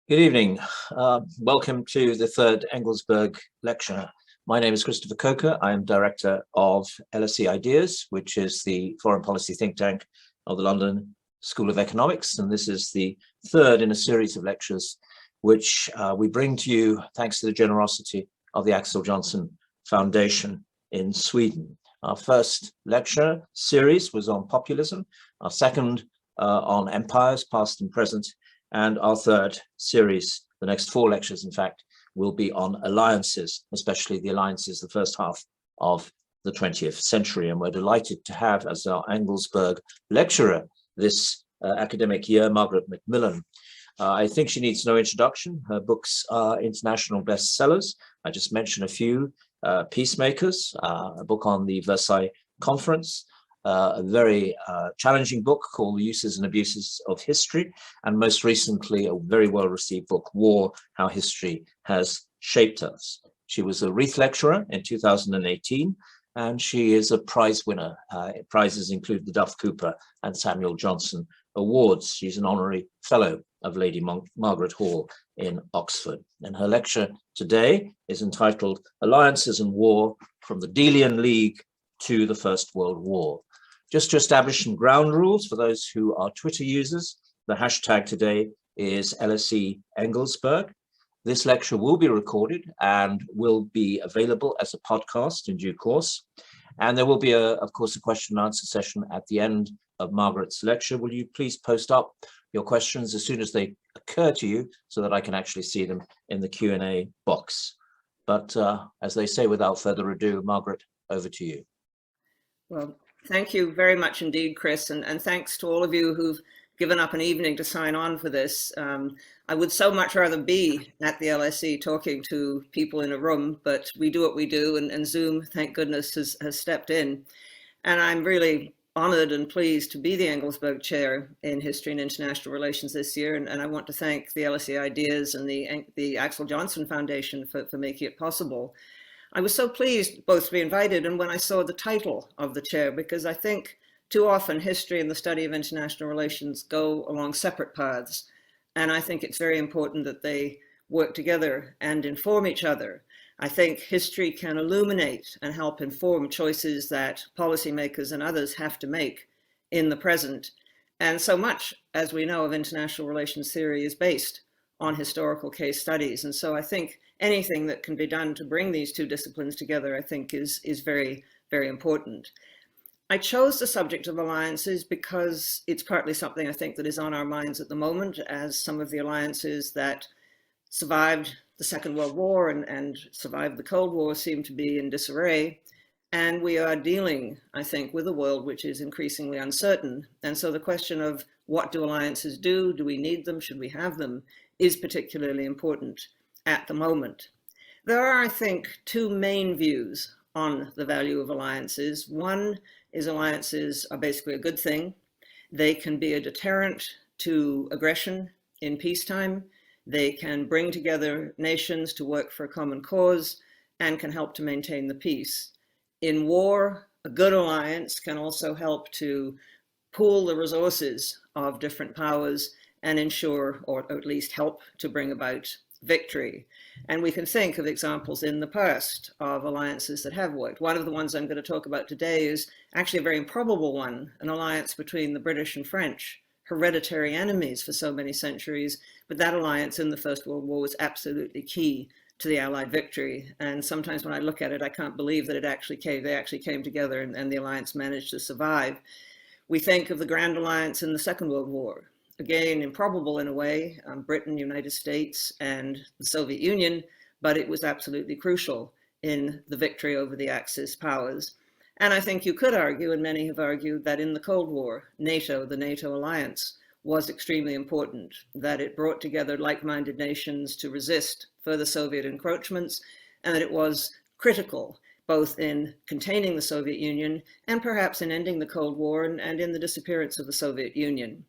Good evening. Welcome to the third Engelsberg lecture. My name is Christopher Coker. I am director of LSE Ideas, which is the foreign policy think tank of the London School of Economics. And this is the third in a series of lectures, which we bring to you thanks to the generosity of the Axel Johnson Foundation in Sweden. Our first lecture series was on populism, our second on empires, past and present, and our third series, the next four lectures, in fact, will be on alliances, especially the alliances the first half of the 20th century. And we're delighted to have as our Engelsberg lecturer this academic year, Margaret MacMillan. I think she needs no introduction. Her books are international bestsellers. I just mentioned a few. Peacemakers, a book on the Versailles Conference, a very challenging book called The Uses and Abuses of History, and most recently a very well-received book, War, How History Has Shaped Us. She was a Reith Lecturer in 2018, and she is a prize winner. Prizes include the Duff Cooper and Samuel Johnson Awards. She's an honorary fellow of Lady Margaret Hall in Oxford. And her lecture today is entitled Alliances and War from the Delian League to the First World War. Just to establish some ground rules for those who are Twitter users, the hashtag today is LSE Engelsberg. This lecture will be recorded and will be available as a podcast in due course. And there will be, of course, a question and answer session at the end of Margaret's lecture. Will you please post up your questions as soon as they occur to you so that I can actually see them in the Q&A box. But as they say, without further ado, Margaret, over to you. Well, thank you very much indeed, Chris, and thanks to all of you who've given up an evening to sign on for this. I would so much rather be at the LSE talking to people in a room, but we do what we do, and Zoom, thank goodness, has stepped in. And I'm really honored and pleased to be the Engelsberg Chair in History and International Relations this year, and I want to thank the LSE Ideas and the Axel Johnson Foundation for making it possible. I was so pleased both to be invited and when I saw the title of the chair, because I think too often history and the study of international relations go along separate paths. And I think it's very important that they work together and inform each other. I think history can illuminate and help inform choices that policymakers and others have to make in the present. And so much, as we know, of international relations theory is based on historical case studies. And so I think anything that can be done to bring these two disciplines together, I think is very, very important. I chose the subject of alliances because it's partly something I think that is on our minds at the moment, as some of the alliances that survived the Second World War and survived the Cold War seem to be in disarray. And we are dealing, I think, with a world which is increasingly uncertain. And so the question of what do alliances do? Do we need them? Should we have them? Is particularly important at the moment. There are, I think, two main views on the value of alliances. One is alliances are basically a good thing. They can be a deterrent to aggression in peacetime. They can bring together nations to work for a common cause and can help to maintain the peace. In war, a good alliance can also help to pool the resources of different powers and ensure, or at least help to bring about victory. And we can think of examples in the past of alliances that have worked. One of the ones I'm going to talk about today is actually a very improbable one, an alliance between the British and French, hereditary enemies for so many centuries. But that alliance in the First World War was absolutely key to the Allied victory. And sometimes when I look at it, I can't believe that they actually came together and the alliance managed to survive. We think of the Grand Alliance in the Second World War. Again, improbable in a way, Britain, United States, and the Soviet Union, but it was absolutely crucial in the victory over the Axis powers. And I think you could argue, and many have argued, that in the Cold War, NATO, the NATO alliance, was extremely important, that it brought together like-minded nations to resist further Soviet encroachments, and that it was critical both in containing the Soviet Union and perhaps in ending the Cold War and in the disappearance of the Soviet Union.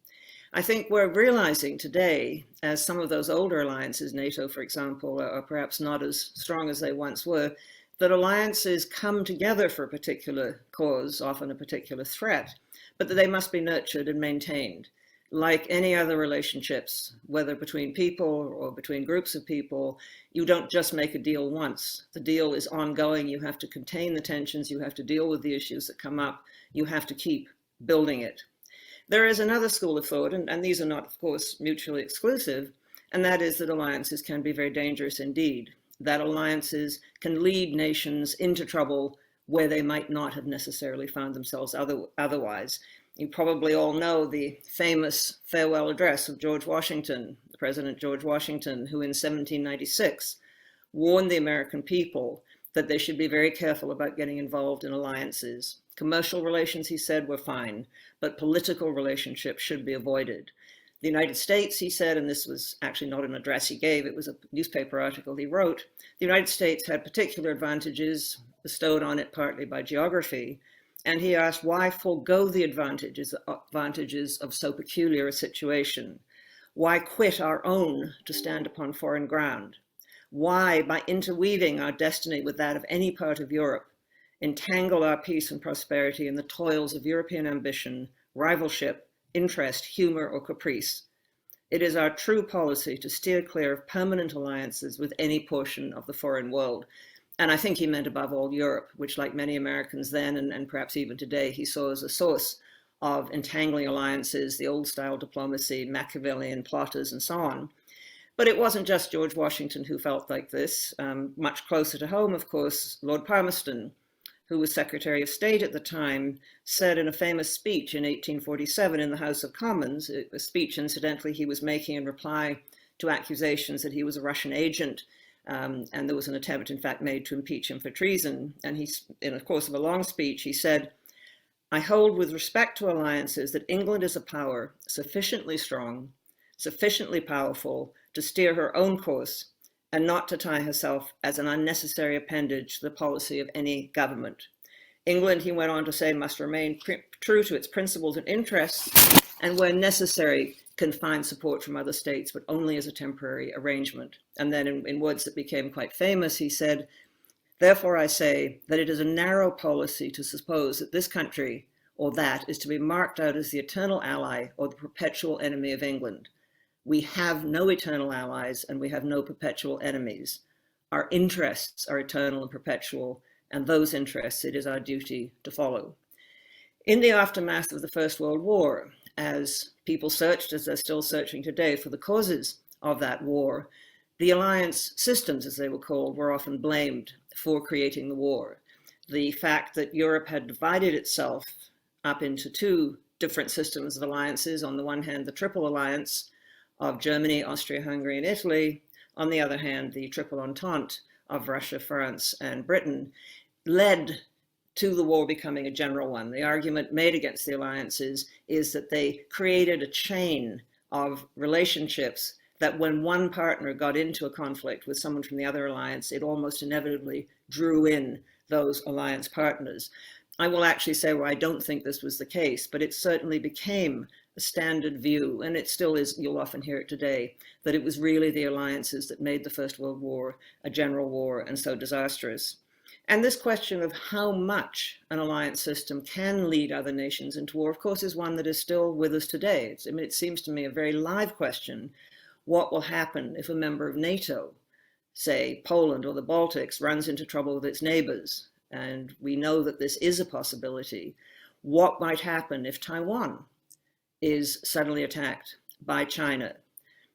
I think we're realizing today, as some of those older alliances, NATO, for example, are perhaps not as strong as they once were, that alliances come together for a particular cause, often a particular threat, but that they must be nurtured and maintained. like any other relationships, whether between people or between groups of people, you don't just make a deal once. The deal is ongoing. You have to contain the tensions. You have to deal with the issues that come up. You have to keep building it. There is another school of thought, and these are not, of course, mutually exclusive, and that is that alliances can be very dangerous indeed, that alliances can lead nations into trouble where they might not have necessarily found themselves otherwise. You probably all know the famous farewell address of George Washington, President George Washington, who in 1796 warned the American people that they should be very careful about getting involved in alliances. Commercial relations, he said, were fine, but political relationships should be avoided. The United States, he said, and this was actually not an address he gave, it was a newspaper article he wrote, the United States had particular advantages bestowed on it partly by geography, and he asked, why forego the advantages of so peculiar a situation? Why quit our own to stand upon foreign ground? Why, by interweaving our destiny with that of any part of Europe, entangle our peace and prosperity in the toils of European ambition, rivalship, interest, humor, or caprice? It is our true policy to steer clear of permanent alliances with any portion of the foreign world. And I think he meant above all Europe, which, like many Americans then and perhaps even today, he saw as a source of entangling alliances, the old style diplomacy, Machiavellian plotters, and so on. But it wasn't just George Washington who felt like this. Much closer to home, of course, Lord Palmerston, who was Secretary of State at the time, said in a famous speech in 1847 in the House of Commons, a speech, incidentally, he was making in reply to accusations that he was a Russian agent, and there was an attempt, in fact, made to impeach him for treason. And he, in the course of a long speech, he said, "I hold with respect to alliances that England is a power sufficiently strong, sufficiently powerful to steer her own course and not to tie herself as an unnecessary appendage to the policy of any government. England," he went on to say, "must remain true to its principles and interests, and where necessary, can find support from other states, but only as a temporary arrangement." And then in words that became quite famous, he said, "Therefore I say that it is a narrow policy to suppose that this country or that is to be marked out as the eternal ally or the perpetual enemy of England. We have no eternal allies and we have no perpetual enemies. Our interests are eternal and perpetual, and those interests it is our duty to follow." In the aftermath of the First World War, as people searched, as they're still searching today, for the causes of that war, the alliance systems, as they were called, were often blamed for creating the war. The fact that Europe had divided itself up into two different systems of alliances, on the one hand, the Triple Alliance of Germany, Austria, Hungary, and Italy, on the other hand, the Triple Entente of Russia, France, and Britain, led to the war becoming a general one. The argument made against the alliances is that they created a chain of relationships that when one partner got into a conflict with someone from the other alliance, it almost inevitably drew in those alliance partners. I will actually say, well, I don't think this was the case, but it certainly became a standard view, and it still is, you'll often hear it today, that it was really the alliances that made the First World War a general war and so disastrous. And this question of how much an alliance system can lead other nations into war, of course, is one that is still with us today. It seems to me a very live question. What will happen if a member of NATO, say Poland or the Baltics, runs into trouble with its neighbors? And we know that this is a possibility. What might happen if Taiwan is suddenly attacked by China?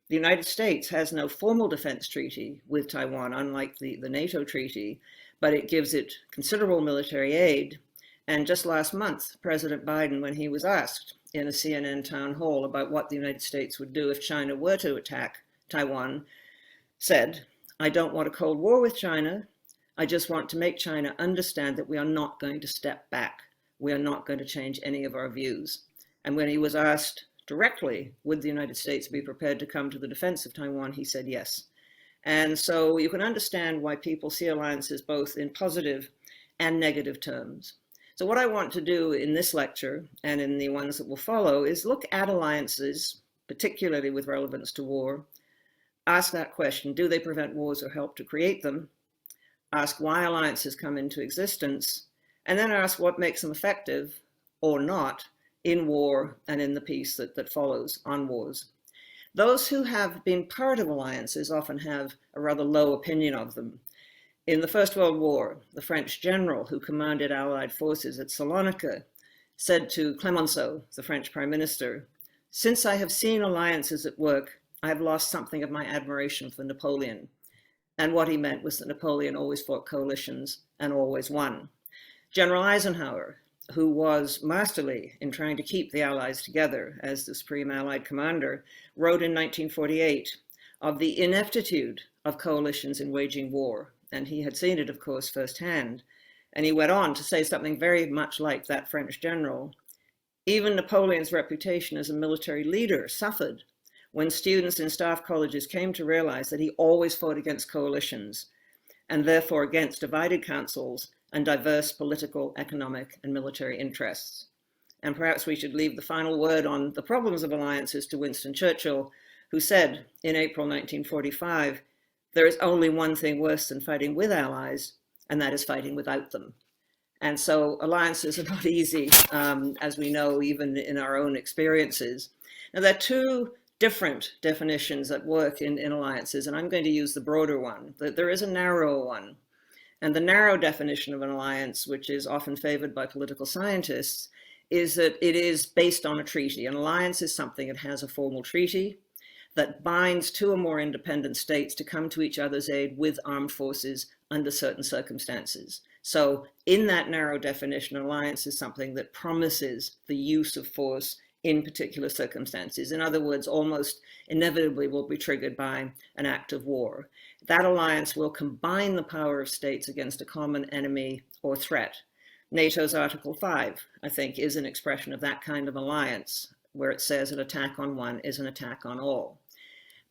The United States has no formal defense treaty with Taiwan, unlike the NATO treaty, but it gives it considerable military aid. And just last month, President Biden, when he was asked in a CNN town hall about what the United States would do if China were to attack Taiwan, said, "I don't want a Cold War with China. I just want to make China understand that we are not going to step back. We are not going to change any of our views." And when he was asked directly, would the United States be prepared to come to the defense of Taiwan, he said yes. And so you can understand why people see alliances both in positive and negative terms. So what I want to do in this lecture and in the ones that will follow is look at alliances, particularly with relevance to war, ask that question, do they prevent wars or help to create them? Ask why alliances come into existence, and then ask what makes them effective or not in war and in the peace that follows on wars. Those who have been part of alliances often have a rather low opinion of them. In the First World War, the French general who commanded Allied forces at Salonika said to Clemenceau, the French Prime Minister, "Since I have seen alliances at work, I have lost something of my admiration for Napoleon." And what he meant was that Napoleon always fought coalitions and always won. General Eisenhower, who was masterly in trying to keep the Allies together as the Supreme Allied Commander, wrote in 1948 of the ineptitude of coalitions in waging war. And he had seen it, of course, firsthand. And he went on to say something very much like that French general. Even Napoleon's reputation as a military leader suffered when students in staff colleges came to realize that he always fought against coalitions and therefore against divided councils and diverse political, economic, and military interests. And perhaps we should leave the final word on the problems of alliances to Winston Churchill, who said in April 1945, "There is only one thing worse than fighting with allies, and that is fighting without them." And so alliances are not easy, as we know, even in our own experiences. Now, there are two different definitions at work in alliances, and I'm going to use the broader one. There is a narrower one. And the narrow definition of an alliance, which is often favored by political scientists, is that it is based on a treaty. An alliance is something that has a formal treaty that binds two or more independent states to come to each other's aid with armed forces under certain circumstances. So in that narrow definition, an alliance is something that promises the use of force in particular circumstances. In other words, almost inevitably will be triggered by an act of war. That alliance will combine the power of states against a common enemy or threat. NATO's Article 5, I think, is an expression of that kind of alliance, where it says an attack on one is an attack on all.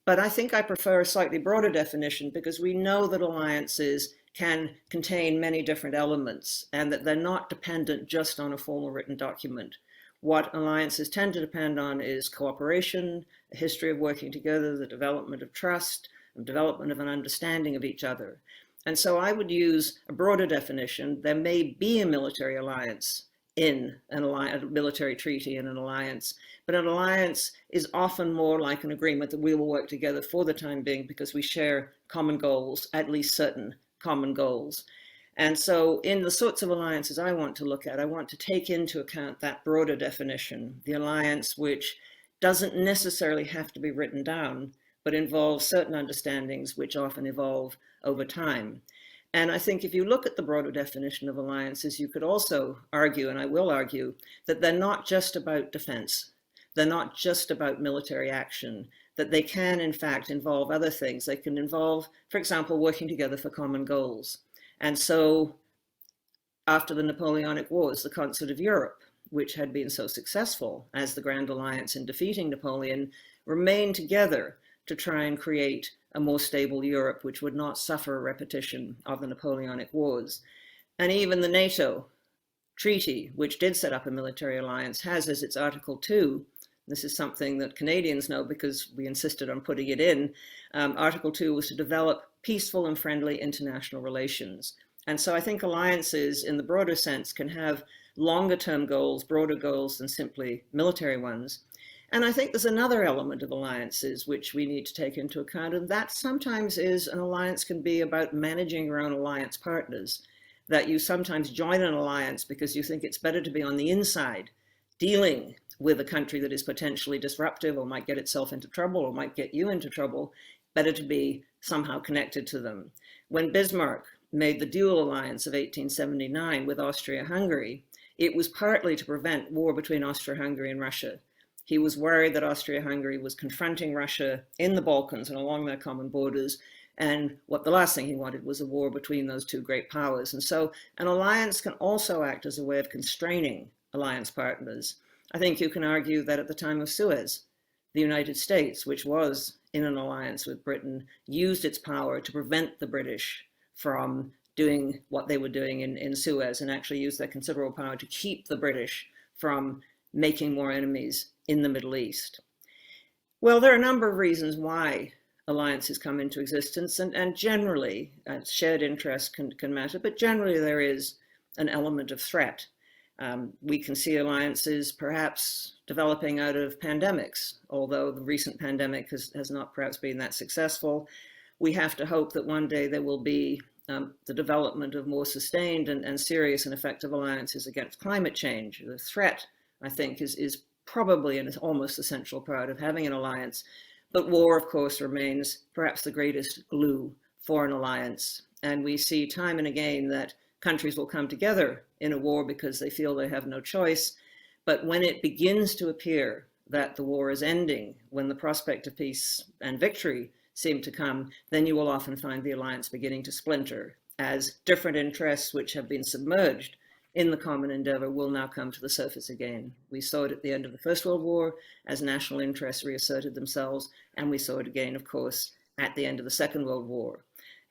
But I think I prefer a slightly broader definition because we know that alliances can contain many different elements and that they're not dependent just on a formal written document. What alliances tend to depend on is cooperation, a history of working together, the development of trust, and development of an understanding of each other. And so I would use a broader definition. There may be a military alliance in a military treaty in an alliance, but an alliance is often more like an agreement that we will work together for the time being because we share common goals, at least certain common goals. And so in the sorts of alliances I want to look at, I want to take into account that broader definition, the alliance which doesn't necessarily have to be written down, but involves certain understandings which often evolve over time. And I think if you look at the broader definition of alliances, you could also argue, and I will argue, that they're not just about defense. They're not just about military action, that they can, in fact, involve other things. They can involve, for example, working together for common goals. And so after the Napoleonic Wars, the Concert of Europe, which had been so successful as the Grand Alliance in defeating Napoleon, remained together to try and create a more stable Europe, which would not suffer a repetition of the Napoleonic Wars. And even the NATO treaty, which did set up a military alliance, has as its Article 2, this is something that Canadians know because we insisted on putting it in, Article 2 was to develop peaceful and friendly international relations. And so I think alliances in the broader sense can have longer term goals, broader goals than simply military ones. And I think there's another element of alliances which we need to take into account, and that sometimes is an alliance can be about managing your own alliance partners, that you sometimes join an alliance because you think it's better to be on the inside, dealing with a country that is potentially disruptive or might get itself into trouble or might get you into trouble, better to be somehow connected to them. When Bismarck made the dual alliance of 1879 with Austria-Hungary, it was partly to prevent war between Austria-Hungary and Russia. He was worried that Austria-Hungary was confronting Russia in the Balkans and along their common borders, and what the last thing he wanted was a war between those two great powers. And so an alliance can also act as a way of constraining alliance partners. I think you can argue that at the time of Suez, the United States, which was in an alliance with Britain, used its power to prevent the British from doing what they were doing in Suez, and actually used their considerable power to keep the British from making more enemies in the Middle East. Well, there are a number of reasons why alliances come into existence, and generally shared interest can matter, but generally there is an element of threat. We can see alliances perhaps developing out of pandemics, although the recent pandemic has not perhaps been that successful. We have to hope that one day there will be the development of more sustained and serious and effective alliances against climate change. The threat, I think, is probably an almost essential part of having an alliance. But war, of course, remains perhaps the greatest glue for an alliance. And we see time and again that countries will come together in a war because they feel they have no choice. But when it begins to appear that the war is ending, when the prospect of peace and victory seem to come, then you will often find the alliance beginning to splinter as different interests which have been submerged in the common endeavor will now come to the surface again. We saw it at the end of the First World War as national interests reasserted themselves, and we saw it again, of course, at the end of the Second World War.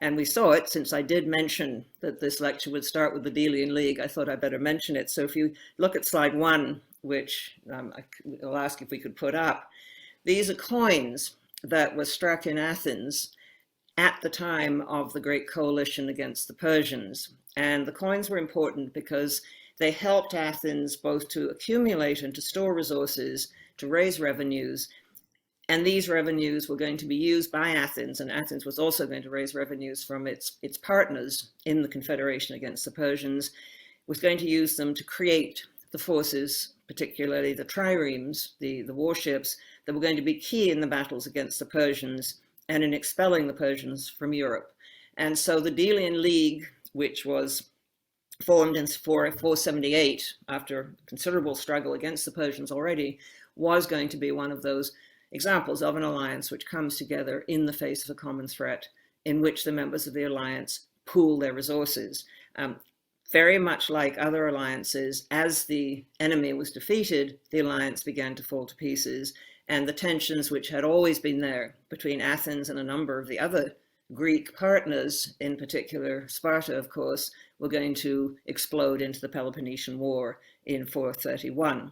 And we saw it, since I did mention that this lecture would start with the Delian League, I thought I'd better mention it. So if you look at slide 1, which I'll ask if we could put up, these are coins that were struck in Athens at the time of the Great Coalition against the Persians. And the coins were important because they helped Athens both to accumulate and to store resources, to raise revenues. And these revenues were going to be used by Athens, and Athens was also going to raise revenues from its partners in the Confederation against the Persians, was going to use them to create the forces, particularly the triremes, the warships, that were going to be key in the battles against the Persians and in expelling the Persians from Europe. And so the Delian League, which was formed in 478 after considerable struggle against the Persians already, was going to be one of those examples of an alliance which comes together in the face of a common threat, in which the members of the alliance pool their resources. Very much like other alliances, as the enemy was defeated, the alliance began to fall to pieces, and the tensions which had always been there between Athens and a number of the other Greek partners, in particular Sparta, of course, were going to explode into the Peloponnesian War in 431.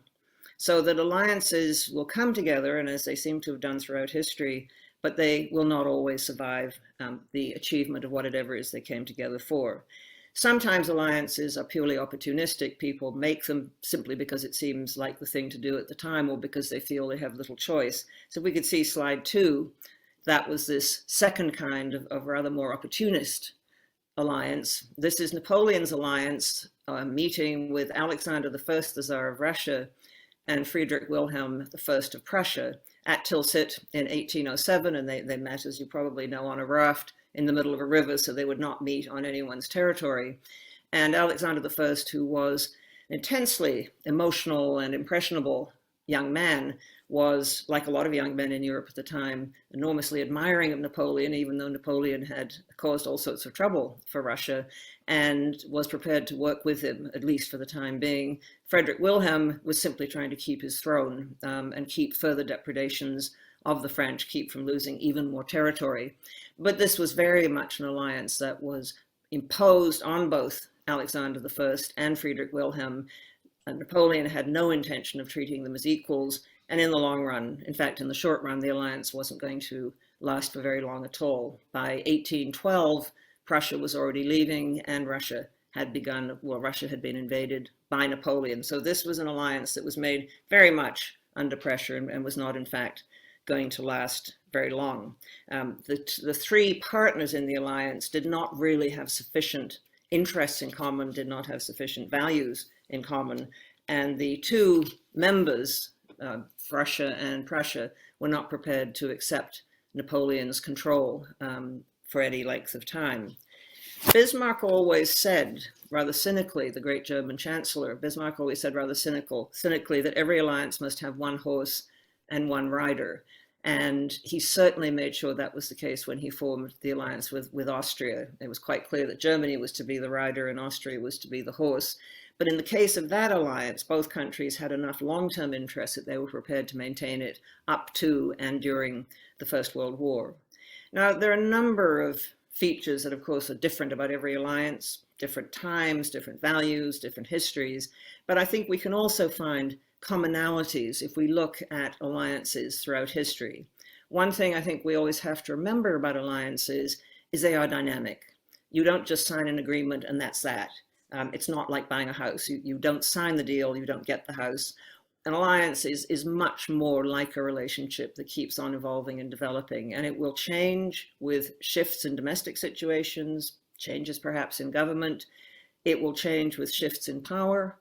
So that alliances will come together, and as they seem to have done throughout history, but they will not always survive the achievement of whatever it is they came together for. Sometimes alliances are purely opportunistic. People make them simply because it seems like the thing to do at the time, or because they feel they have little choice. So if we could see slide 2, that was this second kind of rather more opportunist alliance. This is Napoleon's alliance, meeting with Alexander I, the Tsar of Russia, and Friedrich Wilhelm I of Prussia at Tilsit in 1807, and they met, as you probably know, on a raft in the middle of a river, so they would not meet on anyone's territory. And Alexander I, who was an intensely emotional and impressionable young man, was, like a lot of young men in Europe at the time, enormously admiring of Napoleon, even though Napoleon had caused all sorts of trouble for Russia, and was prepared to work with him, at least for the time being. Frederick Wilhelm was simply trying to keep his throne and keep further depredations of the French, keep from losing even more territory. But this was very much an alliance that was imposed on both Alexander I and Friedrich Wilhelm. And Napoleon had no intention of treating them as equals. And in the long run, in fact, in the short run, the alliance wasn't going to last for very long at all. By 1812, Prussia was already leaving, and Russia had been invaded by Napoleon. So this was an alliance that was made very much under pressure and was not, in fact, going to last very long. The three partners in the alliance did not really have sufficient interests in common, did not have sufficient values in common, and the two members, Russia and Prussia, were not prepared to accept Napoleon's control for any length of time. Bismarck always said, rather cynically, the great German chancellor, Bismarck always said rather cynically that every alliance must have one horse and one rider. And he certainly made sure that was the case when he formed the alliance with Austria. It was quite clear that Germany was to be the rider and Austria was to be the horse. But in the case of that alliance, both countries had enough long-term interest that they were prepared to maintain it up to and during the First World War. Now, there are a number of features that, of course, are different about every alliance, different times, different values, different histories. But I think we can also find commonalities if we look at alliances throughout history. One thing I think we always have to remember about alliances is they are dynamic. You don't just sign an agreement and that's that. It's not like buying a house. You don't sign the deal, you don't get the house. An alliance is much more like a relationship that keeps on evolving and developing, and it will change with shifts in domestic situations, changes perhaps in government. It will change with shifts in power.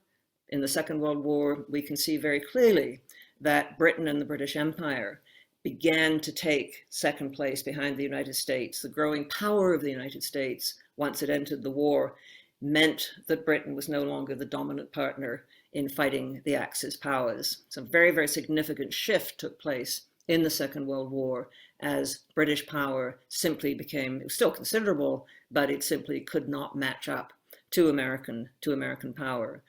In the Second World War, we can see very clearly that Britain and the British Empire began to take second place behind the United States. The growing power of the United States, once it entered the war, meant that Britain was no longer the dominant partner in fighting the Axis powers. So a very, very significant shift took place in the Second World War as British power simply became, it was still considerable, but it simply could not match up to American power.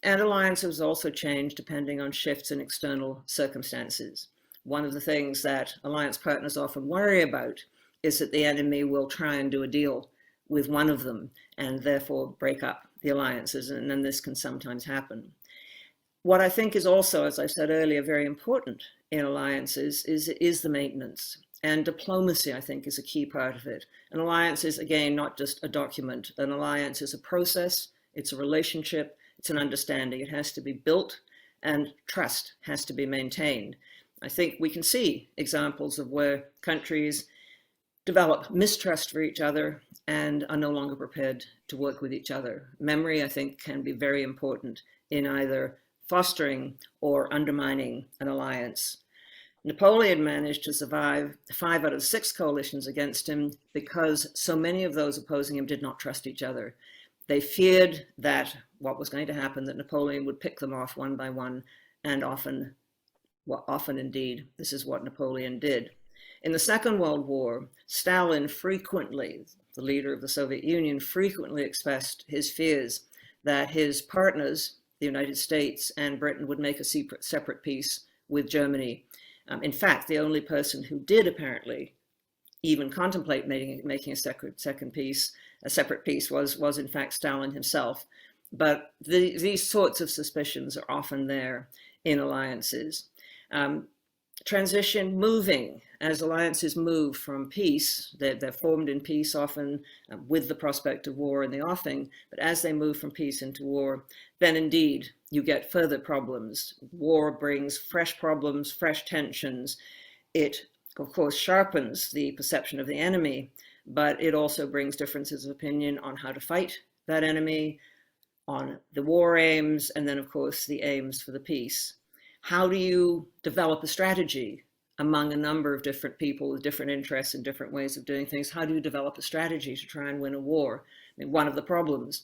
And alliances also changed depending on shifts in external circumstances. One of the things that alliance partners often worry about is that the enemy will try and do a deal with one of them and therefore break up the alliances, and then this can sometimes happen. What I think is also, as I said earlier, very important in alliances is the maintenance. And diplomacy, I think, is a key part of it. An alliance is, again, not just a document. An alliance is a process, it's a relationship, it's an understanding. It has to be built, and trust has to be maintained. I think we can see examples of where countries develop mistrust for each other and are no longer prepared to work with each other. Memory, I think, can be very important in either fostering or undermining an alliance. Napoleon managed to survive 5 out of 6 coalitions against him because so many of those opposing him did not trust each other. They feared that what was going to happen, that Napoleon would pick them off one by one, and often indeed, this is what Napoleon did. In the Second World War, Stalin frequently, the leader of the Soviet Union, frequently expressed his fears that his partners, the United States and Britain, would make a separate peace with Germany. In fact, the only person who did apparently even contemplate making a separate peace was in fact Stalin himself. But these sorts of suspicions are often there in alliances. Transition, moving, as alliances move from peace, they're formed in peace often with the prospect of war in the offing, but as they move from peace into war, then indeed you get further problems. War brings fresh problems, fresh tensions. It, of course, sharpens the perception of the enemy, but it also brings differences of opinion on how to fight that enemy, on the war aims, and then, of course, the aims for the peace. How do you develop a strategy among a number of different people with different interests and different ways of doing things? How do you develop a strategy to try and win a war? I mean, one of the problems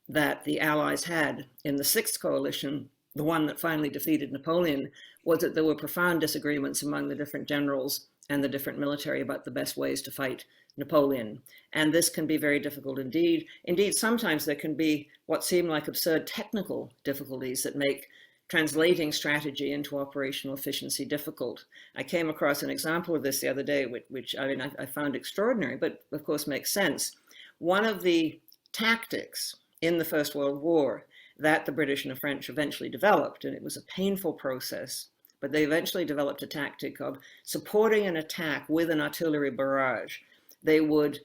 that the Allies had in the 6th coalition, the one that finally defeated Napoleon, was that there were profound disagreements among the different generals and the different military about the best ways to fight Napoleon. And this can be very difficult indeed. Indeed, sometimes there can be what seem like absurd technical difficulties that make translating strategy into operational efficiency difficult. I came across an example of this the other day, which I found extraordinary, but of course makes sense. One of the tactics in the First World War that the British and the French eventually developed, and it was a painful process, but they eventually developed a tactic of supporting an attack with an artillery barrage. They would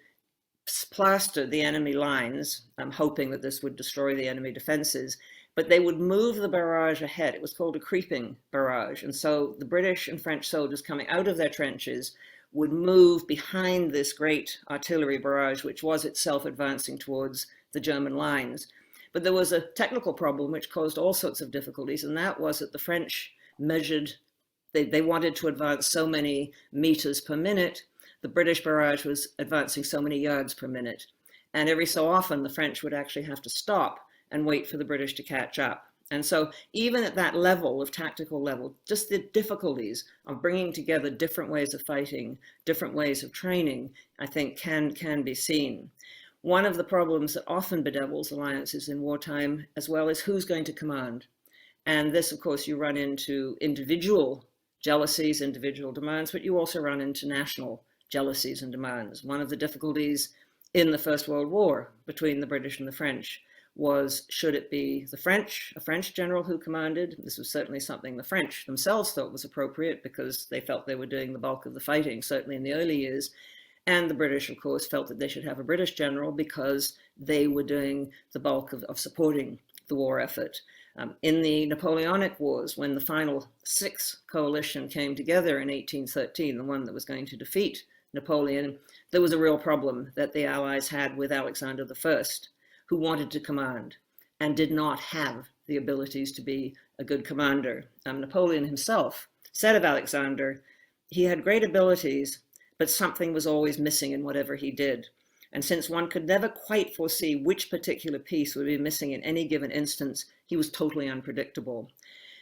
plaster the enemy lines, hoping that this would destroy the enemy defenses, but they would move the barrage ahead. It was called a creeping barrage. And so the British and French soldiers coming out of their trenches would move behind this great artillery barrage, which was itself advancing towards the German lines. But there was a technical problem which caused all sorts of difficulties, and that was that the French measured, they wanted to advance so many meters per minute. The British barrage was advancing so many yards per minute. And every so often, the French would actually have to stop and wait for the British to catch up. And so even at that level of tactical level, just the difficulties of bringing together different ways of fighting, different ways of training, I think can be seen. One of the problems that often bedevils alliances in wartime as well is who's going to command. And this, of course, you run into individual jealousies, individual demands, but you also run into national jealousies and demands. One of the difficulties in the First World War between the British and the French was, should it be the French, a French general who commanded? This was certainly something the French themselves thought was appropriate because they felt they were doing the bulk of the fighting, certainly in the early years. And the British, of course, felt that they should have a British general because they were doing the bulk of supporting the war effort. In the Napoleonic Wars, when the final sixth coalition came together in 1813, the one that was going to defeat Napoleon, there was a real problem that the Allies had with Alexander I, who wanted to command and did not have the abilities to be a good commander. Napoleon himself said of Alexander, he had great abilities, but something was always missing in whatever he did. And since one could never quite foresee which particular piece would be missing in any given instance, he was totally unpredictable.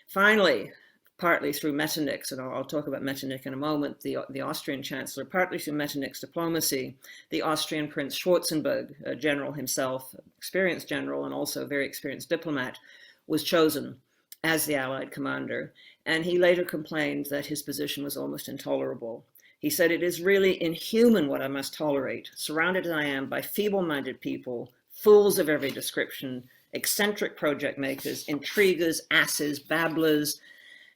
Finally, partly through Metternich, and I'll talk about Metternich in a moment, the Austrian chancellor, partly through Metternich's diplomacy, the Austrian Prince Schwarzenberg, a general himself, experienced general and also a very experienced diplomat, was chosen as the Allied commander. And he later complained that his position was almost intolerable. He said, "It is really inhuman what I must tolerate, surrounded as I am by feeble-minded people, fools of every description, eccentric project makers, intriguers, asses, babblers,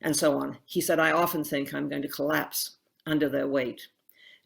and so on." He said, "I often think I'm going to collapse under their weight."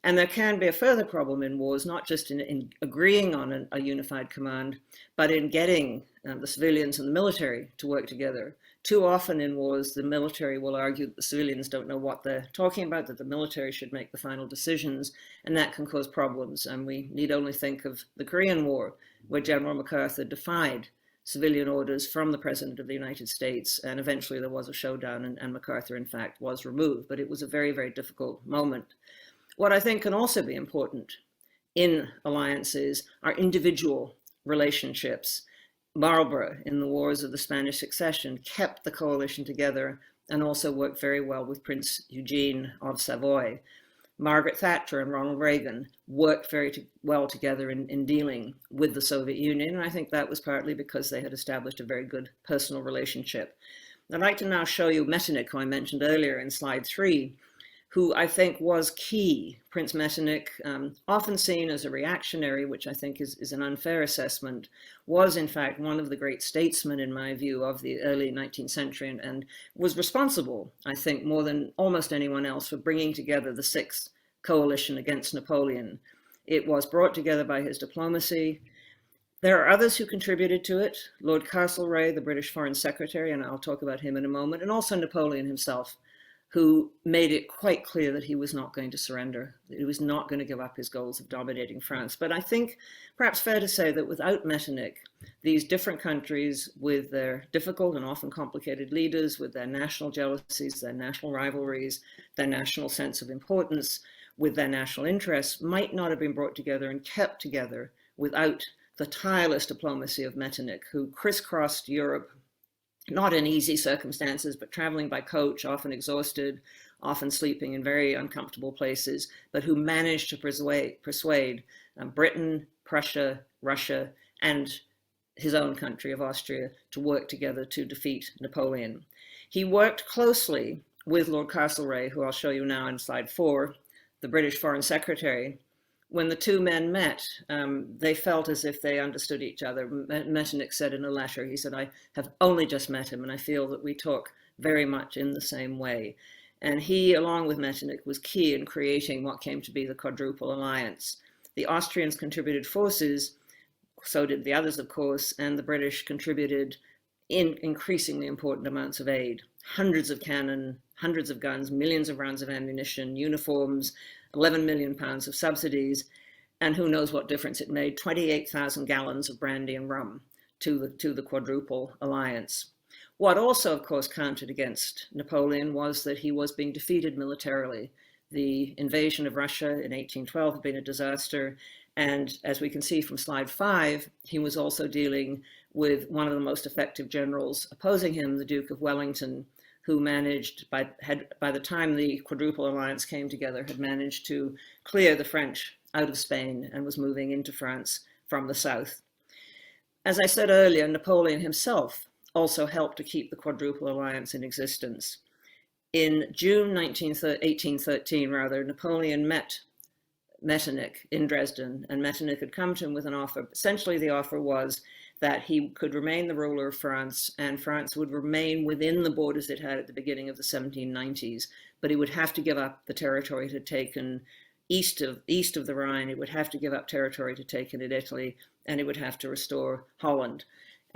And there can be a further problem in wars, not just in agreeing on a unified command, but in getting the civilians and the military to work together. Too often in wars, the military will argue that the civilians don't know what they're talking about, that the military should make the final decisions, and that can cause problems. And we need only think of the Korean War, where General MacArthur defied civilian orders from the President of the United States, and eventually there was a showdown, and MacArthur, in fact, was removed. But it was a very, very difficult moment. What I think can also be important in alliances are individual relationships. Marlborough, in the Wars of the Spanish Succession, kept the coalition together and also worked very well with Prince Eugene of Savoy. Margaret Thatcher and Ronald Reagan worked very well together in dealing with the Soviet Union, and I think that was partly because they had established a very good personal relationship. I'd like to now show you Metternich, who I mentioned earlier in slide 3, who I think was key. Prince Metternich, often seen as a reactionary, which I think is an unfair assessment, was in fact one of the great statesmen, in my view, of the early 19th century, and was responsible, I think, more than almost anyone else, for bringing together the Sixth Coalition against Napoleon. It was brought together by his diplomacy. There are others who contributed to it. Lord Castlereagh, the British Foreign Secretary, and I'll talk about him in a moment, and also Napoleon himself, who made it quite clear that he was not going to surrender, that he was not going to give up his goals of dominating France. But I think perhaps fair to say that without Metternich, these different countries with their difficult and often complicated leaders, with their national jealousies, their national rivalries, their national sense of importance, with their national interests, might not have been brought together and kept together without the tireless diplomacy of Metternich, who crisscrossed Europe, not in easy circumstances, but traveling by coach, often exhausted, often sleeping in very uncomfortable places, but who managed to persuade Britain, Prussia, Russia, and his own country of Austria to work together to defeat Napoleon. He worked closely with Lord Castlereagh, who I'll show you now in slide 4, the British Foreign Secretary. When the two men met, they felt as if they understood each other. Metternich said in a letter, he said, "I have only just met him, and I feel that we talk very much in the same way." And he, along with Metternich, was key in creating what came to be the Quadruple Alliance. The Austrians contributed forces, so did the others, of course, and the British contributed in increasingly important amounts of aid. Hundreds of cannon, hundreds of guns, millions of rounds of ammunition, uniforms, 11 million pounds of subsidies, and who knows what difference it made, 28,000 gallons of brandy and rum to the Quadruple Alliance. What also, of course, counted against Napoleon was that he was being defeated militarily. The invasion of Russia in 1812 had been a disaster, and as we can see from slide 5, he was also dealing with one of the most effective generals opposing him, the Duke of Wellington, who managed, by the time the Quadruple Alliance came together, had managed to clear the French out of Spain and was moving into France from the south. As I said earlier, Napoleon himself also helped to keep the Quadruple Alliance in existence. In June 1813, Napoleon met Metternich in Dresden, and Metternich had come to him with an offer. Essentially, the offer was that he could remain the ruler of France, and France would remain within the borders it had at the beginning of the 1790s, but he would have to give up the territory it had taken east of the Rhine. It would have to give up territory to take it in Italy, and it would have to restore Holland.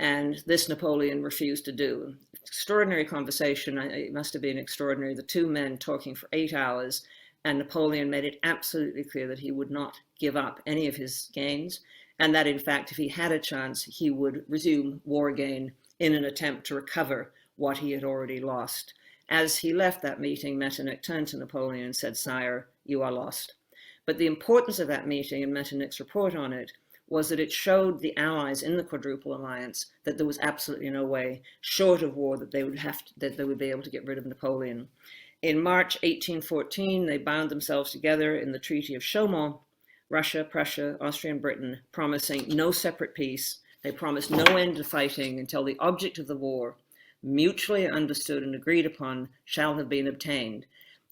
And this Napoleon refused to do. Extraordinary conversation. It must have been extraordinary. The two men talking for 8 hours, and Napoleon made it absolutely clear that he would not give up any of his gains, and that in fact, if he had a chance, he would resume war again in an attempt to recover what he had already lost. As he left that meeting, Metternich turned to Napoleon and said, "Sire, you are lost." But the importance of that meeting and Metternich's report on it was that it showed the allies in the Quadruple Alliance that there was absolutely no way, short of war, that they would be able to get rid of Napoleon. In March 1814, they bound themselves together in the Treaty of Chaumont, Russia, Prussia, Austria, and Britain, promising no separate peace. They promised no end to fighting until the object of the war, mutually understood and agreed upon, shall have been obtained.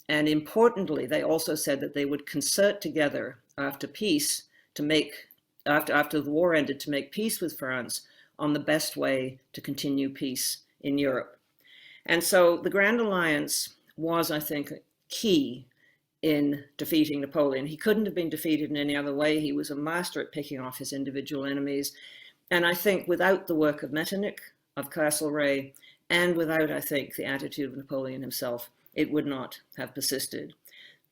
And importantly, they also said that they would concert together after peace to make, after the war ended, to make peace with France on the best way to continue peace in Europe. And so the Grand Alliance was, I think, key in defeating Napoleon. He couldn't have been defeated in any other way. He was a master at picking off his individual enemies. And I think without the work of Metternich, of Castlereagh, and without, I think, the attitude of Napoleon himself, it would not have persisted.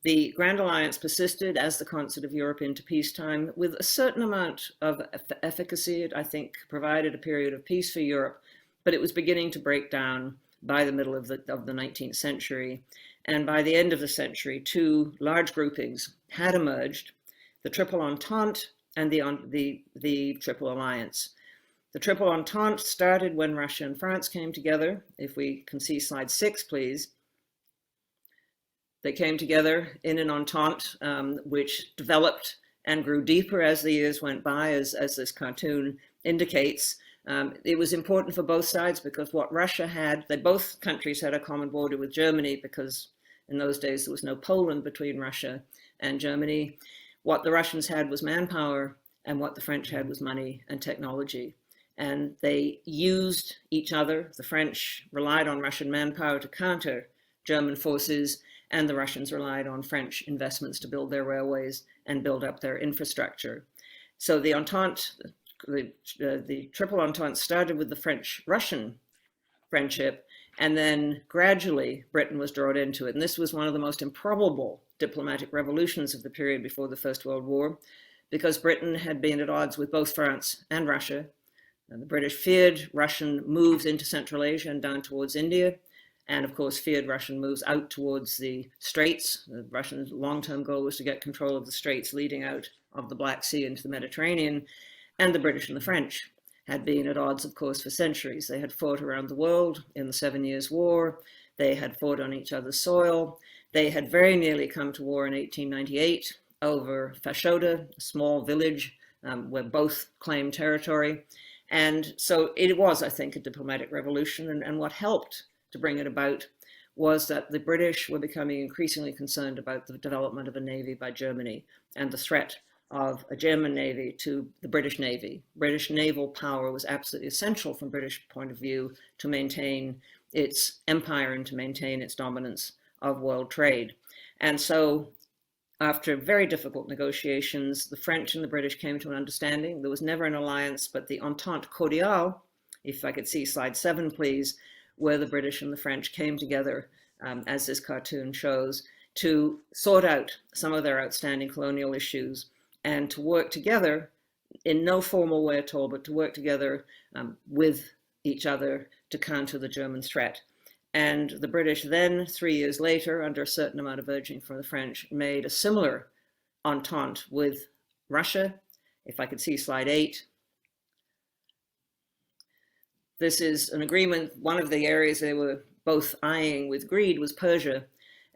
The Grand Alliance persisted as the concert of Europe into peacetime with a certain amount of efficacy. It, I think, provided a period of peace for Europe, but it was beginning to break down by the middle of the 19th century. And by the end of the century, two large groupings had emerged, the Triple Entente and the Triple Alliance. The Triple Entente started when Russia and France came together. If we can see slide 6, please. They came together in an entente which developed and grew deeper as the years went by, as this cartoon indicates. It was important for both sides because what Russia had, both countries had a common border with Germany because in those days there was no Poland between Russia and Germany. What the Russians had was manpower, and what the French had was money and technology. And they used each other. The French relied on Russian manpower to counter German forces, and the Russians relied on French investments to build their railways and build up their infrastructure. So the Entente, the Triple Entente started with the French-Russian friendship, and then gradually Britain was drawn into it. And this was one of the most improbable diplomatic revolutions of the period before the First World War, because Britain had been at odds with both France and Russia. And the British feared Russian moves into Central Asia and down towards India, and of course feared Russian moves out towards the Straits. The Russian long-term goal was to get control of the Straits leading out of the Black Sea into the Mediterranean. And the British and the French had been at odds, of course, for centuries. They had fought around the world in the 7 Years' War. They had fought on each other's soil. They had very nearly come to war in 1898 over Fashoda, a small village where both claimed territory. And so it was, I think, a diplomatic revolution. And what helped to bring it about was that the British were becoming increasingly concerned about the development of a navy by Germany and the threat of a German navy to the British Navy. British naval power was absolutely essential from British point of view to maintain its empire and to maintain its dominance of world trade. And so after very difficult negotiations, the French and the British came to an understanding. There was never an alliance, but the Entente Cordiale, if I could see slide 7, please, where the British and the French came together, as this cartoon shows, to sort out some of their outstanding colonial issues and to work together in no formal way at all, but to work together with each other to counter the German threat. And the British then, 3 years later, under a certain amount of urging from the French, made a similar entente with Russia. If I could see slide 8. This is an agreement. One of the areas they were both eyeing with greed was Persia,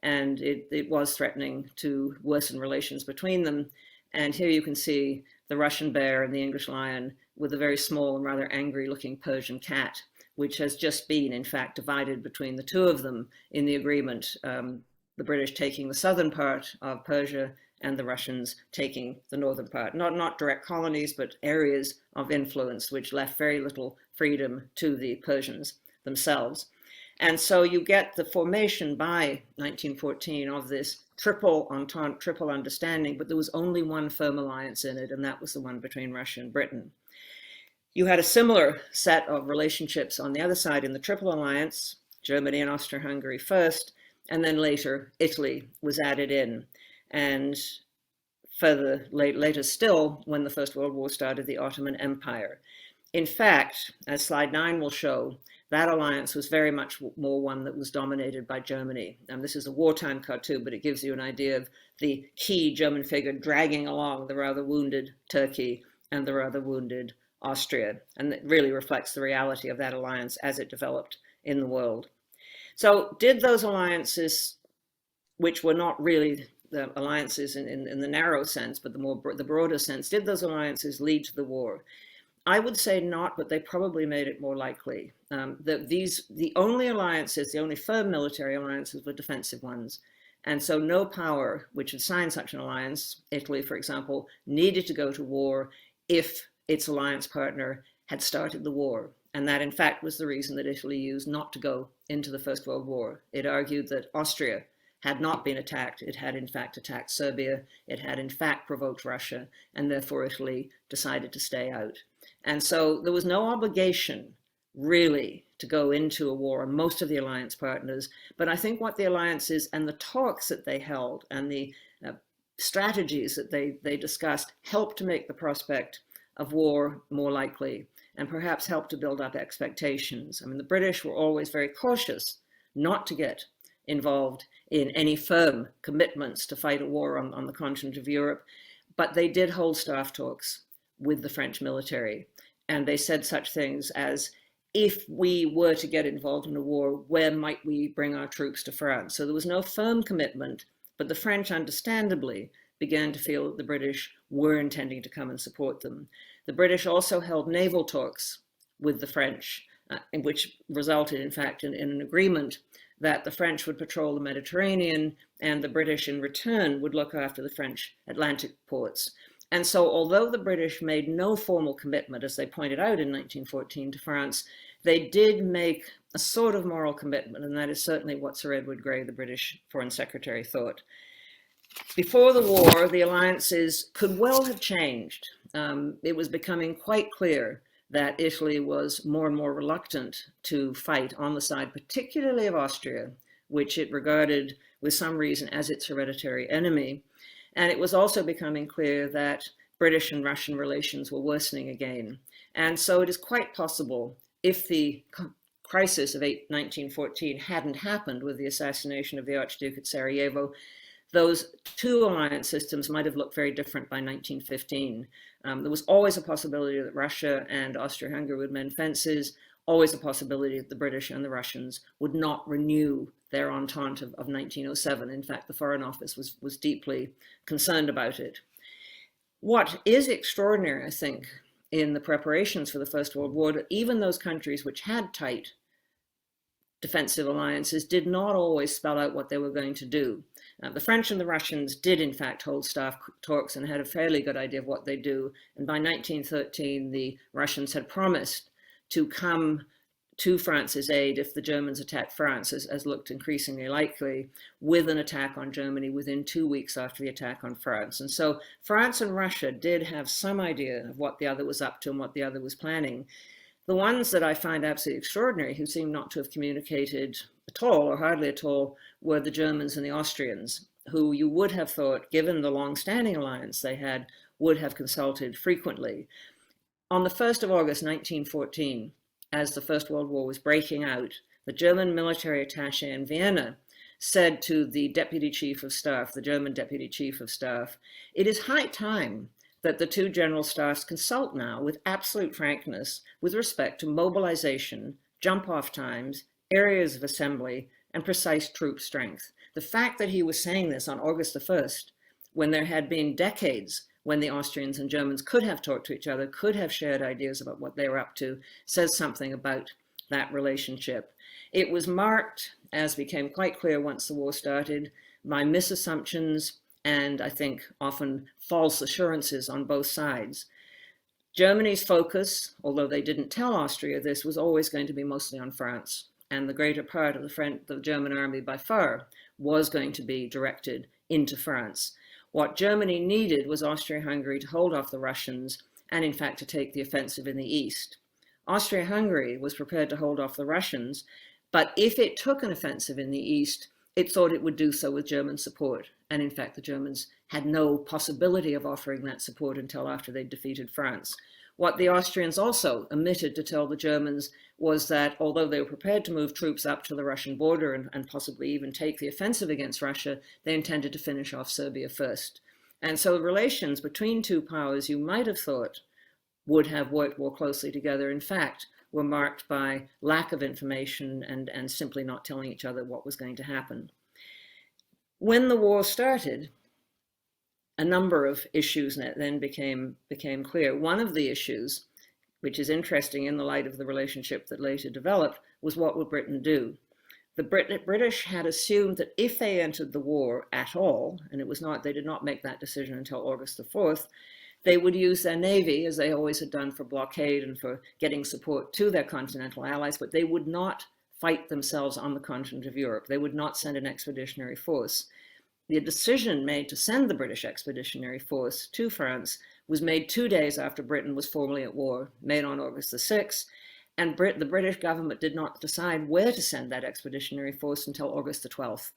and it was threatening to worsen relations between them. And here you can see the Russian bear and the English lion with a very small and rather angry looking Persian cat, which has just been, in fact, divided between the two of them in the agreement, the British taking the southern part of Persia and the Russians taking the northern part. Not direct colonies, but areas of influence, which left very little freedom to the Persians themselves. And so you get the formation by 1914 of this triple entente, triple understanding, but there was only one firm alliance in it, and that was the one between Russia and Britain. You had a similar set of relationships on the other side in the Triple Alliance, Germany and Austria-Hungary first, and then later Italy was added in. And further later still, when the First World War started, the Ottoman Empire. In fact, as slide 9 will show, that alliance was very much more one that was dominated by Germany. And this is a wartime cartoon, but it gives you an idea of the key German figure dragging along the rather wounded Turkey and the rather wounded Austria. And it really reflects the reality of that alliance as it developed in the world. So did those alliances, which were not really the alliances in the narrow sense, but the broader sense, did those alliances lead to the war? I would say not, but they probably made it more likely. The only alliances, the only firm military alliances were defensive ones. And so no power which had signed such an alliance, Italy, for example, needed to go to war if its alliance partner had started the war. And that, in fact, was the reason that Italy used not to go into the First World War. It argued that Austria had not been attacked. It had, in fact, attacked Serbia. It had, in fact, provoked Russia. And therefore, Italy decided to stay out. And so there was no obligation, really, to go into a war on most of the alliance partners. But I think what the alliances and the talks that they held and the strategies that they discussed helped to make the prospect of war more likely, and perhaps helped to build up expectations. I mean, the British were always very cautious not to get involved in any firm commitments to fight a war on the continent of Europe, but they did hold staff talks with the French military. And they said such things as, if we were to get involved in a war, where might we bring our troops to France? So there was no firm commitment, but the French understandably began to feel that the British were intending to come and support them. The British also held naval talks with the French, which resulted, in fact, in an agreement that the French would patrol the Mediterranean and the British, in return, would look after the French Atlantic ports. And so, although the British made no formal commitment, as they pointed out in 1914 to France, they did make a sort of moral commitment, and that is certainly what Sir Edward Grey, the British Foreign Secretary, thought. Before the war, the alliances could well have changed. It was becoming quite clear that Italy was more and more reluctant to fight on the side, particularly of Austria, which it regarded with some reason as its hereditary enemy. And it was also becoming clear that British and Russian relations were worsening again. And so it is quite possible, if the crisis of 1914 hadn't happened with the assassination of the Archduke at Sarajevo, those two alliance systems might have looked very different by 1915. There was always a possibility that Russia and Austria-Hungary would mend fences, always a possibility that the British and the Russians would not renew their entente of 1907. In fact, the Foreign Office was deeply concerned about it. What is extraordinary, I think, in the preparations for the First World War, that even those countries which had tight defensive alliances did not always spell out what they were going to do. The French and the Russians did, in fact, hold staff talks and had a fairly good idea of what they do. And by 1913, the Russians had promised to come to France's aid if the Germans attacked France, as looked increasingly likely, with an attack on Germany within 2 weeks after the attack on France. And so France and Russia did have some idea of what the other was up to and what the other was planning. The ones that I find absolutely extraordinary, who seem not to have communicated at all, or hardly at all, were the Germans and the Austrians, who you would have thought, given the long-standing alliance they had, would have consulted frequently. On the 1st of August 1914, as the First World War was breaking out, the German military attaché in Vienna said to the Deputy Chief of Staff, the German Deputy Chief of Staff, "It is high time that the two general staffs consult now with absolute frankness with respect to mobilization, jump-off times, areas of assembly, and precise troop strength." The fact that he was saying this on August the 1st, when there had been decades when the Austrians and Germans could have talked to each other, could have shared ideas about what they were up to, says something about that relationship. It was marked, as became quite clear once the war started, by misassumptions and, I think, often false assurances on both sides. Germany's focus, although they didn't tell Austria this, was always going to be mostly on France. And the greater part of the German army, by far, was going to be directed into France. What Germany needed was Austria-Hungary to hold off the Russians and in fact to take the offensive in the east. Austria-Hungary was prepared to hold off the Russians, but if it took an offensive in the east, it thought it would do so with German support. And in fact, the Germans had no possibility of offering that support until after they'd defeated France. What the Austrians also omitted to tell the Germans was that although they were prepared to move troops up to the Russian border and possibly even take the offensive against Russia, they intended to finish off Serbia first. And so relations between two powers you might have thought would have worked more closely together, in fact, were marked by lack of information and simply not telling each other what was going to happen. When the war started, a number of issues then became clear. One of the issues, which is interesting in the light of the relationship that later developed, was what would Britain do? The British had assumed that if they entered the war at all, and they did not make that decision until August the 4th, they would use their navy, as they always had done, for blockade and for getting support to their continental allies, but they would not fight themselves on the continent of Europe. They would not send an expeditionary force. The decision made to send the British expeditionary force to France was made 2 days after Britain was formally at war, made on August the 6th, and the British government did not decide where to send that expeditionary force until August the 12th.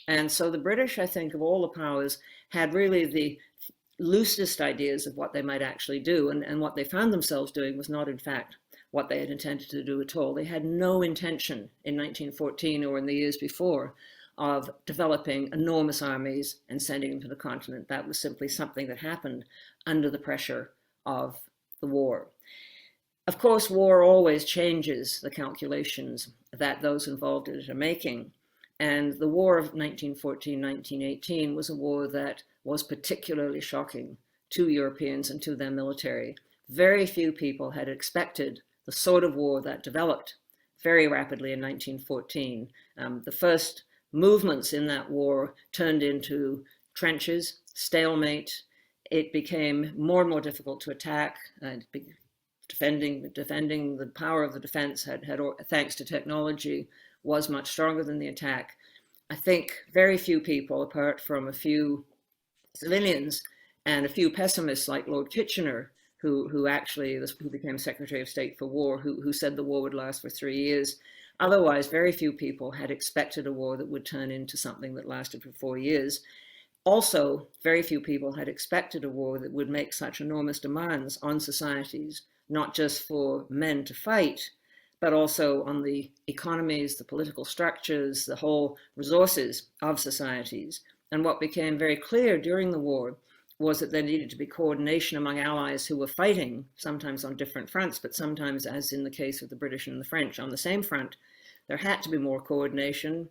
And so the British, I think, of all the powers, had really the loosest ideas of what they might actually do, and what they found themselves doing was not, in fact, what they had intended to do at all. They had no intention in 1914 or in the years before of developing enormous armies and sending them to the continent. That was simply something that happened under the pressure of the war. Of course, war always changes the calculations that those involved in it are making. And the war of 1914-1918 was a war that was particularly shocking to Europeans and to their military. Very few people had expected the sort of war that developed very rapidly in 1914. The first movements in that war turned into trenches, stalemate. It became more and more difficult to attack. Defending the power of the defense thanks to technology, was much stronger than the attack. I think very few people, apart from a few civilians and a few pessimists like Lord Kitchener, who became Secretary of State for War, who said the war would last for 3 years. Otherwise, very few people had expected a war that would turn into something that lasted for 4 years. Also, very few people had expected a war that would make such enormous demands on societies, not just for men to fight, but also on the economies, the political structures, the whole resources of societies. And what became very clear during the war was that there needed to be coordination among allies who were fighting, sometimes on different fronts, but sometimes, as in the case of the British and the French, on the same front. There had to be more coordination.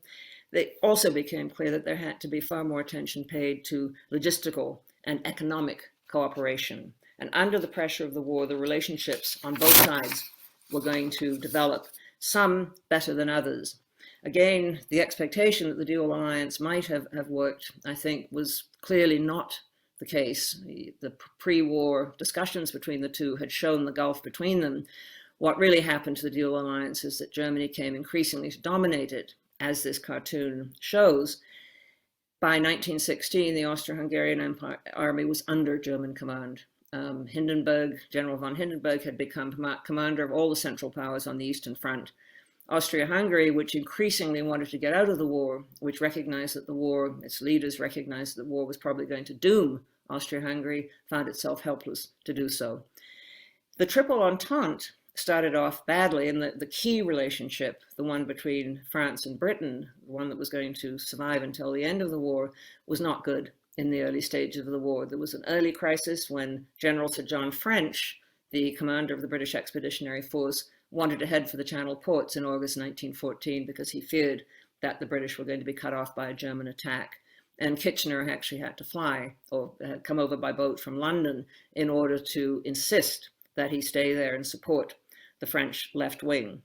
It also became clear that there had to be far more attention paid to logistical and economic cooperation. And under the pressure of the war, the relationships on both sides were going to develop, some better than others. Again, the expectation that the dual alliance might have worked, I think, was clearly not the case. The pre-war discussions between the two had shown the gulf between them. What really happened to the dual alliance is that Germany came increasingly to dominate it, as this cartoon shows. By 1916, the Austro-Hungarian army was under German command. General von Hindenburg had become commander of all the Central Powers on the Eastern Front. Austria-Hungary, which increasingly wanted to get out of the war, which recognized that the war, its leaders recognized that the war was probably going to doom Austria-Hungary, found itself helpless to do so. The Triple Entente started off badly, and the key relationship, the one between France and Britain, the one that was going to survive until the end of the war, was not good in the early stages of the war. There was an early crisis when General Sir John French, the commander of the British Expeditionary Force, wanted to head for the Channel ports in August 1914 because he feared that the British were going to be cut off by a German attack. And Kitchener actually had to fly or come over by boat from London in order to insist that he stay there and support the French left wing.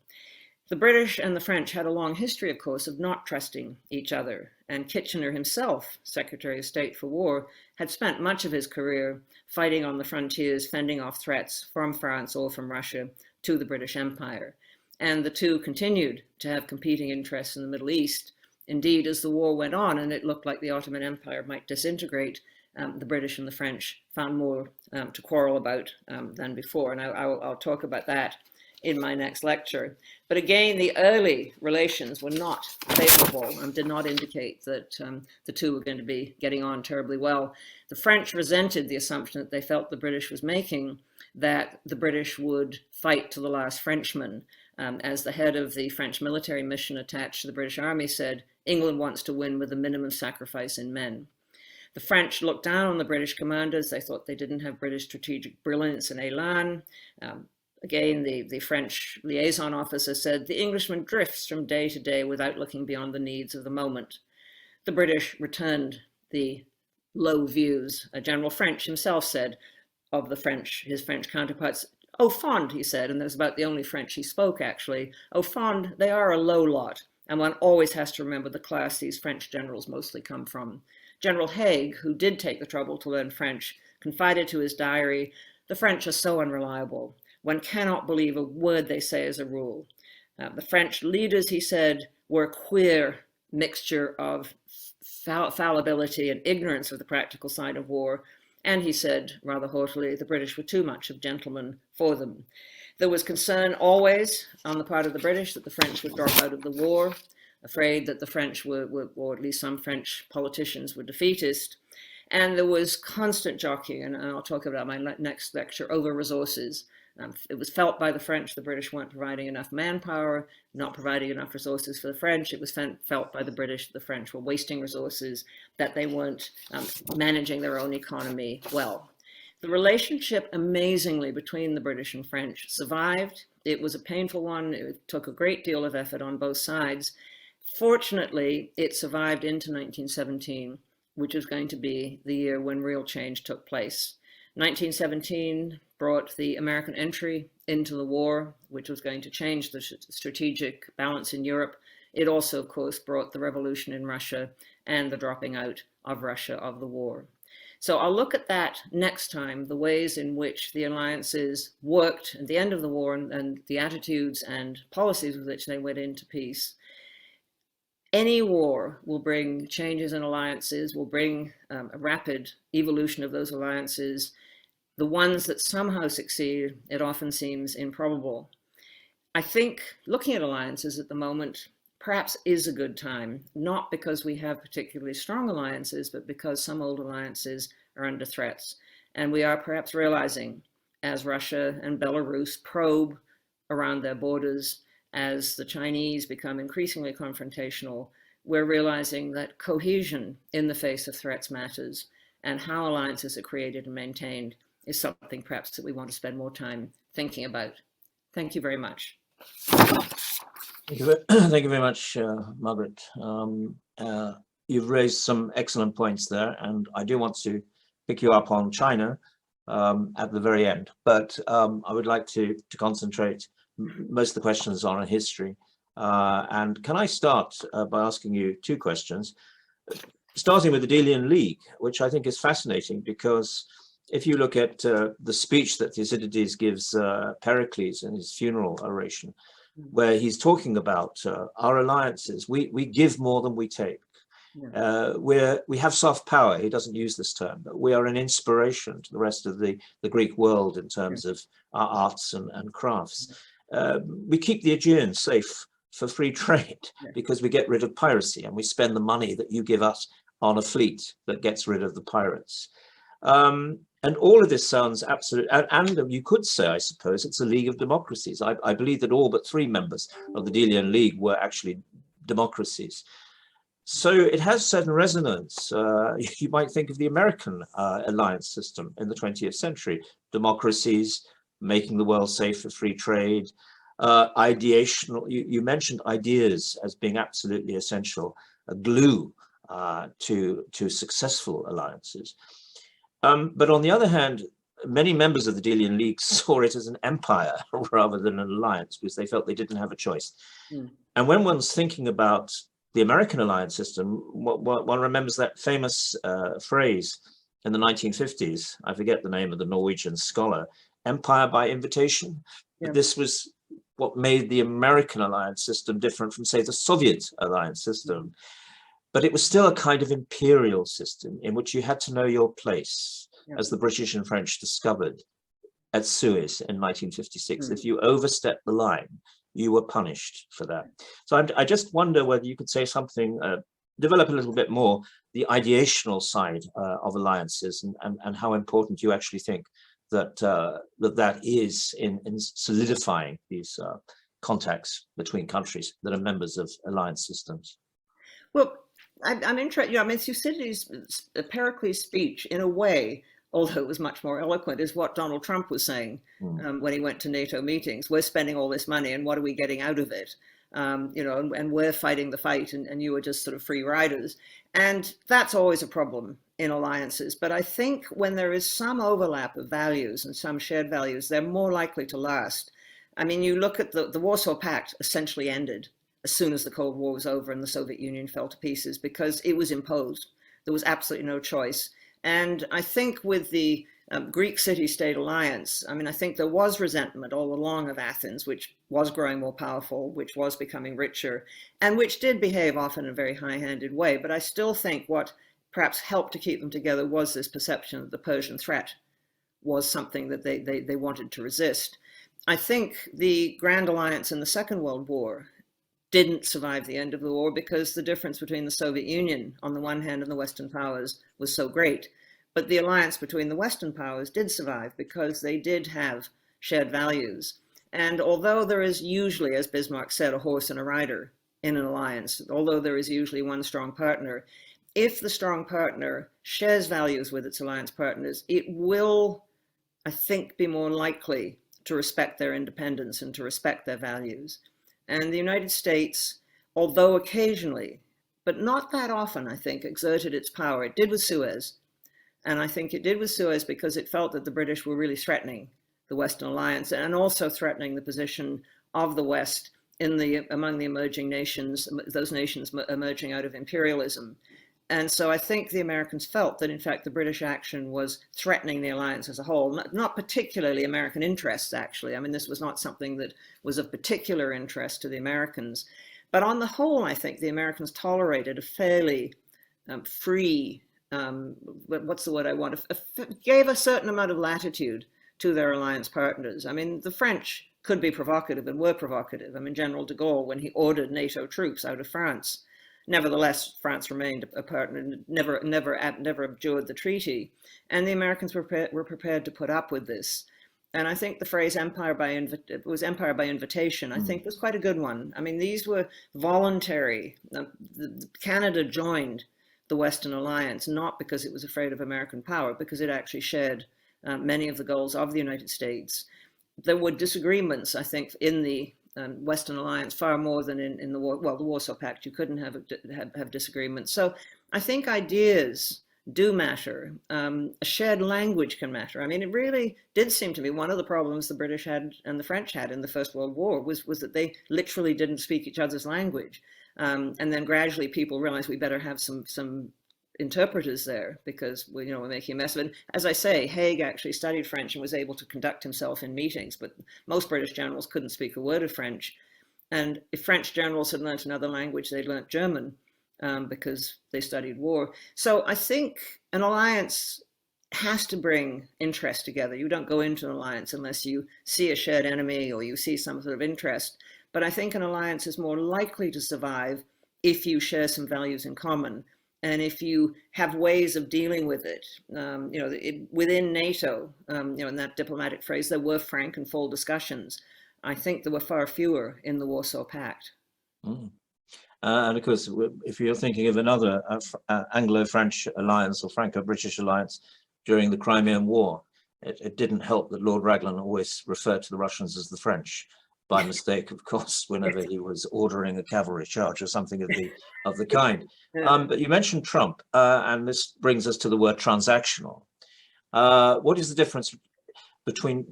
The British and the French had a long history, of course, of not trusting each other. And Kitchener himself, Secretary of State for War, had spent much of his career fighting on the frontiers, fending off threats from France or from Russia to the British Empire. And the two continued to have competing interests in the Middle East. Indeed, as the war went on and it looked like the Ottoman Empire might disintegrate, the British and the French found more to quarrel about than before. And I'll talk about that in my next lecture. But again, the early relations were not favorable and did not indicate that the two were going to be getting on terribly well. The French resented the assumption that they felt the British was making, that the British would fight to the last Frenchman. As the head of the French military mission attached to the British Army said, England wants to win with a minimum sacrifice in men. The French looked down on the British commanders. They thought they didn't have British strategic brilliance and élan. Again, the French liaison officer said, the Englishman drifts from day to day without looking beyond the needs of the moment. The British returned the low views. General French himself said of his French counterparts, "Au fond," he said, and that was about the only French he spoke actually. "Au fond, they are a low lot, and one always has to remember the class these French generals mostly come from." General Haig, who did take the trouble to learn French, confided to his diary, "The French are so unreliable. One cannot believe a word they say as a rule." The French leaders, he said, were a queer mixture of fallibility and ignorance of the practical side of war. And he said, rather haughtily, the British were too much of gentlemen for them. There was concern always on the part of the British that the French would drop out of the war, afraid that the French were, or at least some French politicians were defeatist. And there was constant jockeying, and I'll talk about my next lecture, over resources. It was felt by the French the British weren't providing enough manpower, not providing enough resources for the French. It was felt by the British that the French were wasting resources, that they weren't managing their own economy well. The relationship, amazingly, between the British and French survived. It was a painful one. It took a great deal of effort on both sides. Fortunately, it survived into 1917, which was going to be the year when real change took place. 1917 brought the American entry into the war, which was going to change the strategic balance in Europe. It also, of course, brought the revolution in Russia and the dropping out of Russia of the war. So I'll look at that next time, the ways in which the alliances worked at the end of the war and the attitudes and policies with which they went into peace. Any war will bring changes in alliances, will bring a rapid evolution of those alliances. The ones that somehow succeed, it often seems improbable. I think looking at alliances at the moment perhaps is a good time, not because we have particularly strong alliances, but because some old alliances are under threats. And we are perhaps realizing, as Russia and Belarus probe around their borders, as the Chinese become increasingly confrontational, we're realizing that cohesion in the face of threats matters, and how alliances are created and maintained is something perhaps that we want to spend more time thinking about. Thank you very much. Thank you very much, Margaret. You've raised some excellent points there, and I do want to pick you up on China at the very end, but I would like to concentrate most of the questions on history. And can I start by asking you two questions, starting with the Delian League, which I think is fascinating, because if you look at the speech that Thucydides gives Pericles in his funeral oration, where he's talking about our alliances, we give more than we take. Yeah. We have soft power. He doesn't use this term, but we are an inspiration to the rest of the Greek world in terms of our arts and crafts. We keep the Aegean safe for free trade because we get rid of piracy, and we spend the money that you give us on a fleet that gets rid of the pirates. And all of this sounds absolute, and you could say, I suppose, it's a league of democracies. I believe that all but 3 members of the Delian League were actually democracies. So it has certain resonance. You might think of the American alliance system in the 20th century, democracies, making the world safe for free trade, ideational. You mentioned ideas as being absolutely essential, a glue to successful alliances. But on the other hand, many members of the Delian League saw it as an empire rather than an alliance, because they felt they didn't have a choice. And when one's thinking about the American alliance system, one remembers that famous phrase in the 1950s, I forget the name of the Norwegian scholar, empire by invitation. But this was what made the American alliance system different from, say, the Soviet alliance system. But it was still a kind of imperial system in which you had to know your place, as the British and French discovered at Suez in 1956. If you overstepped the line, you were punished for that. So I just wonder whether you could say something, develop a little bit more, the ideational side of alliances, and how important you actually think that that is in solidifying these contacts between countries that are members of alliance systems. Well, I'm interested, you know, I mean, Thucydides' Pericles' speech, in a way, although it was much more eloquent, is what Donald Trump was saying when he went to NATO meetings. We're spending all this money, and what are we getting out of it? You know, and we're fighting the fight, and you are just sort of free riders. And that's always a problem in alliances. But I think when there is some overlap of values and some shared values, they're more likely to last. I mean, you look at the Warsaw Pact essentially ended as soon as the Cold War was over and the Soviet Union fell to pieces, because it was imposed. There was absolutely no choice. And I think with the Greek city-state alliance, I mean, I think there was resentment all along of Athens, which was growing more powerful, which was becoming richer, and which did behave often in a very high-handed way. But I still think what perhaps helped to keep them together was this perception that the Persian threat was something that they wanted to resist. I think the Grand Alliance in the Second World War didn't survive the end of the war because the difference between the Soviet Union on the one hand and the Western powers was so great. But the alliance between the Western powers did survive because they did have shared values. And although there is usually, as Bismarck said, a horse and a rider in an alliance, although there is usually one strong partner, if the strong partner shares values with its alliance partners, it will, I think, be more likely to respect their independence and to respect their values. And the United States, although occasionally, but not that often, I think, exerted its power. It did with Suez. And I think it did with Suez because it felt that the British were really threatening the Western Alliance and also threatening the position of the West among the emerging nations, those nations emerging out of imperialism. And so I think the Americans felt that, in fact, the British action was threatening the alliance as a whole, not particularly American interests, actually. I mean, this was not something that was of particular interest to the Americans. But on the whole, I think the Americans tolerated a fairly free, what's the word I want, gave a certain amount of latitude to their alliance partners. I mean, the French could be provocative and were provocative. I mean, General de Gaulle, when he ordered NATO troops out of France, nevertheless, France remained a partner and never abjured the treaty. And the Americans were prepared to put up with this. And I think the phrase empire by invitation, I think was quite a good one. I mean, these were voluntary. Canada joined the Western Alliance, not because it was afraid of American power, because it actually shared many of the goals of the United States. There were disagreements, I think, in the Western Alliance far more than in the Warsaw Pact. You couldn't have disagreements. So I think ideas do matter. A shared language can matter. I mean, it really did seem to me one of the problems the British had and the French had in the First World War was that they literally didn't speak each other's language. And then gradually people realized we better have some interpreters there because we're making a mess of it. As I say, Haig actually studied French and was able to conduct himself in meetings, but most British generals couldn't speak a word of French. And if French generals had learnt another language, they'd learnt German because they studied war. So I think an alliance has to bring interest together. You don't go into an alliance unless you see a shared enemy or you see some sort of interest. But I think an alliance is more likely to survive if you share some values in common. And if you have ways of dealing with it, within NATO, in that diplomatic phrase, there were frank and full discussions. I think there were far fewer in the Warsaw Pact. And of course, if you're thinking of another Anglo-French alliance or Franco-British alliance during the Crimean War, it didn't help that Lord Raglan always referred to the Russians as the French. By mistake, of course, whenever he was ordering a cavalry charge or something of the kind. But you mentioned Trump, and this brings us to the word transactional. What is the difference between?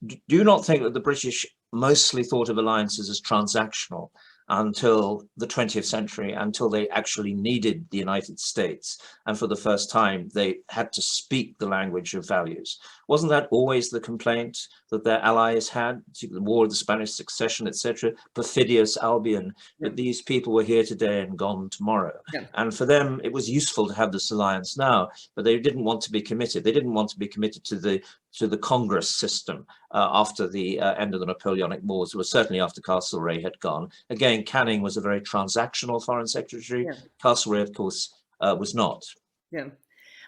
Do you not think that the British mostly thought of alliances as transactional, until the 20th century, until they actually needed the United States. And for the first time, they had to speak the language of values. Wasn't that always the complaint that their allies had? The War of the Spanish Succession, etc., perfidious Albion, that these people were here today and gone tomorrow. Yeah. And for them, it was useful to have this alliance now, but they didn't want to be committed. They didn't want to be committed to the Congress system after the end of the Napoleonic Wars. It was certainly after Castlereagh had gone. Again, Canning was a very transactional foreign secretary. Yeah. Castlereagh, of course, was not. Yeah.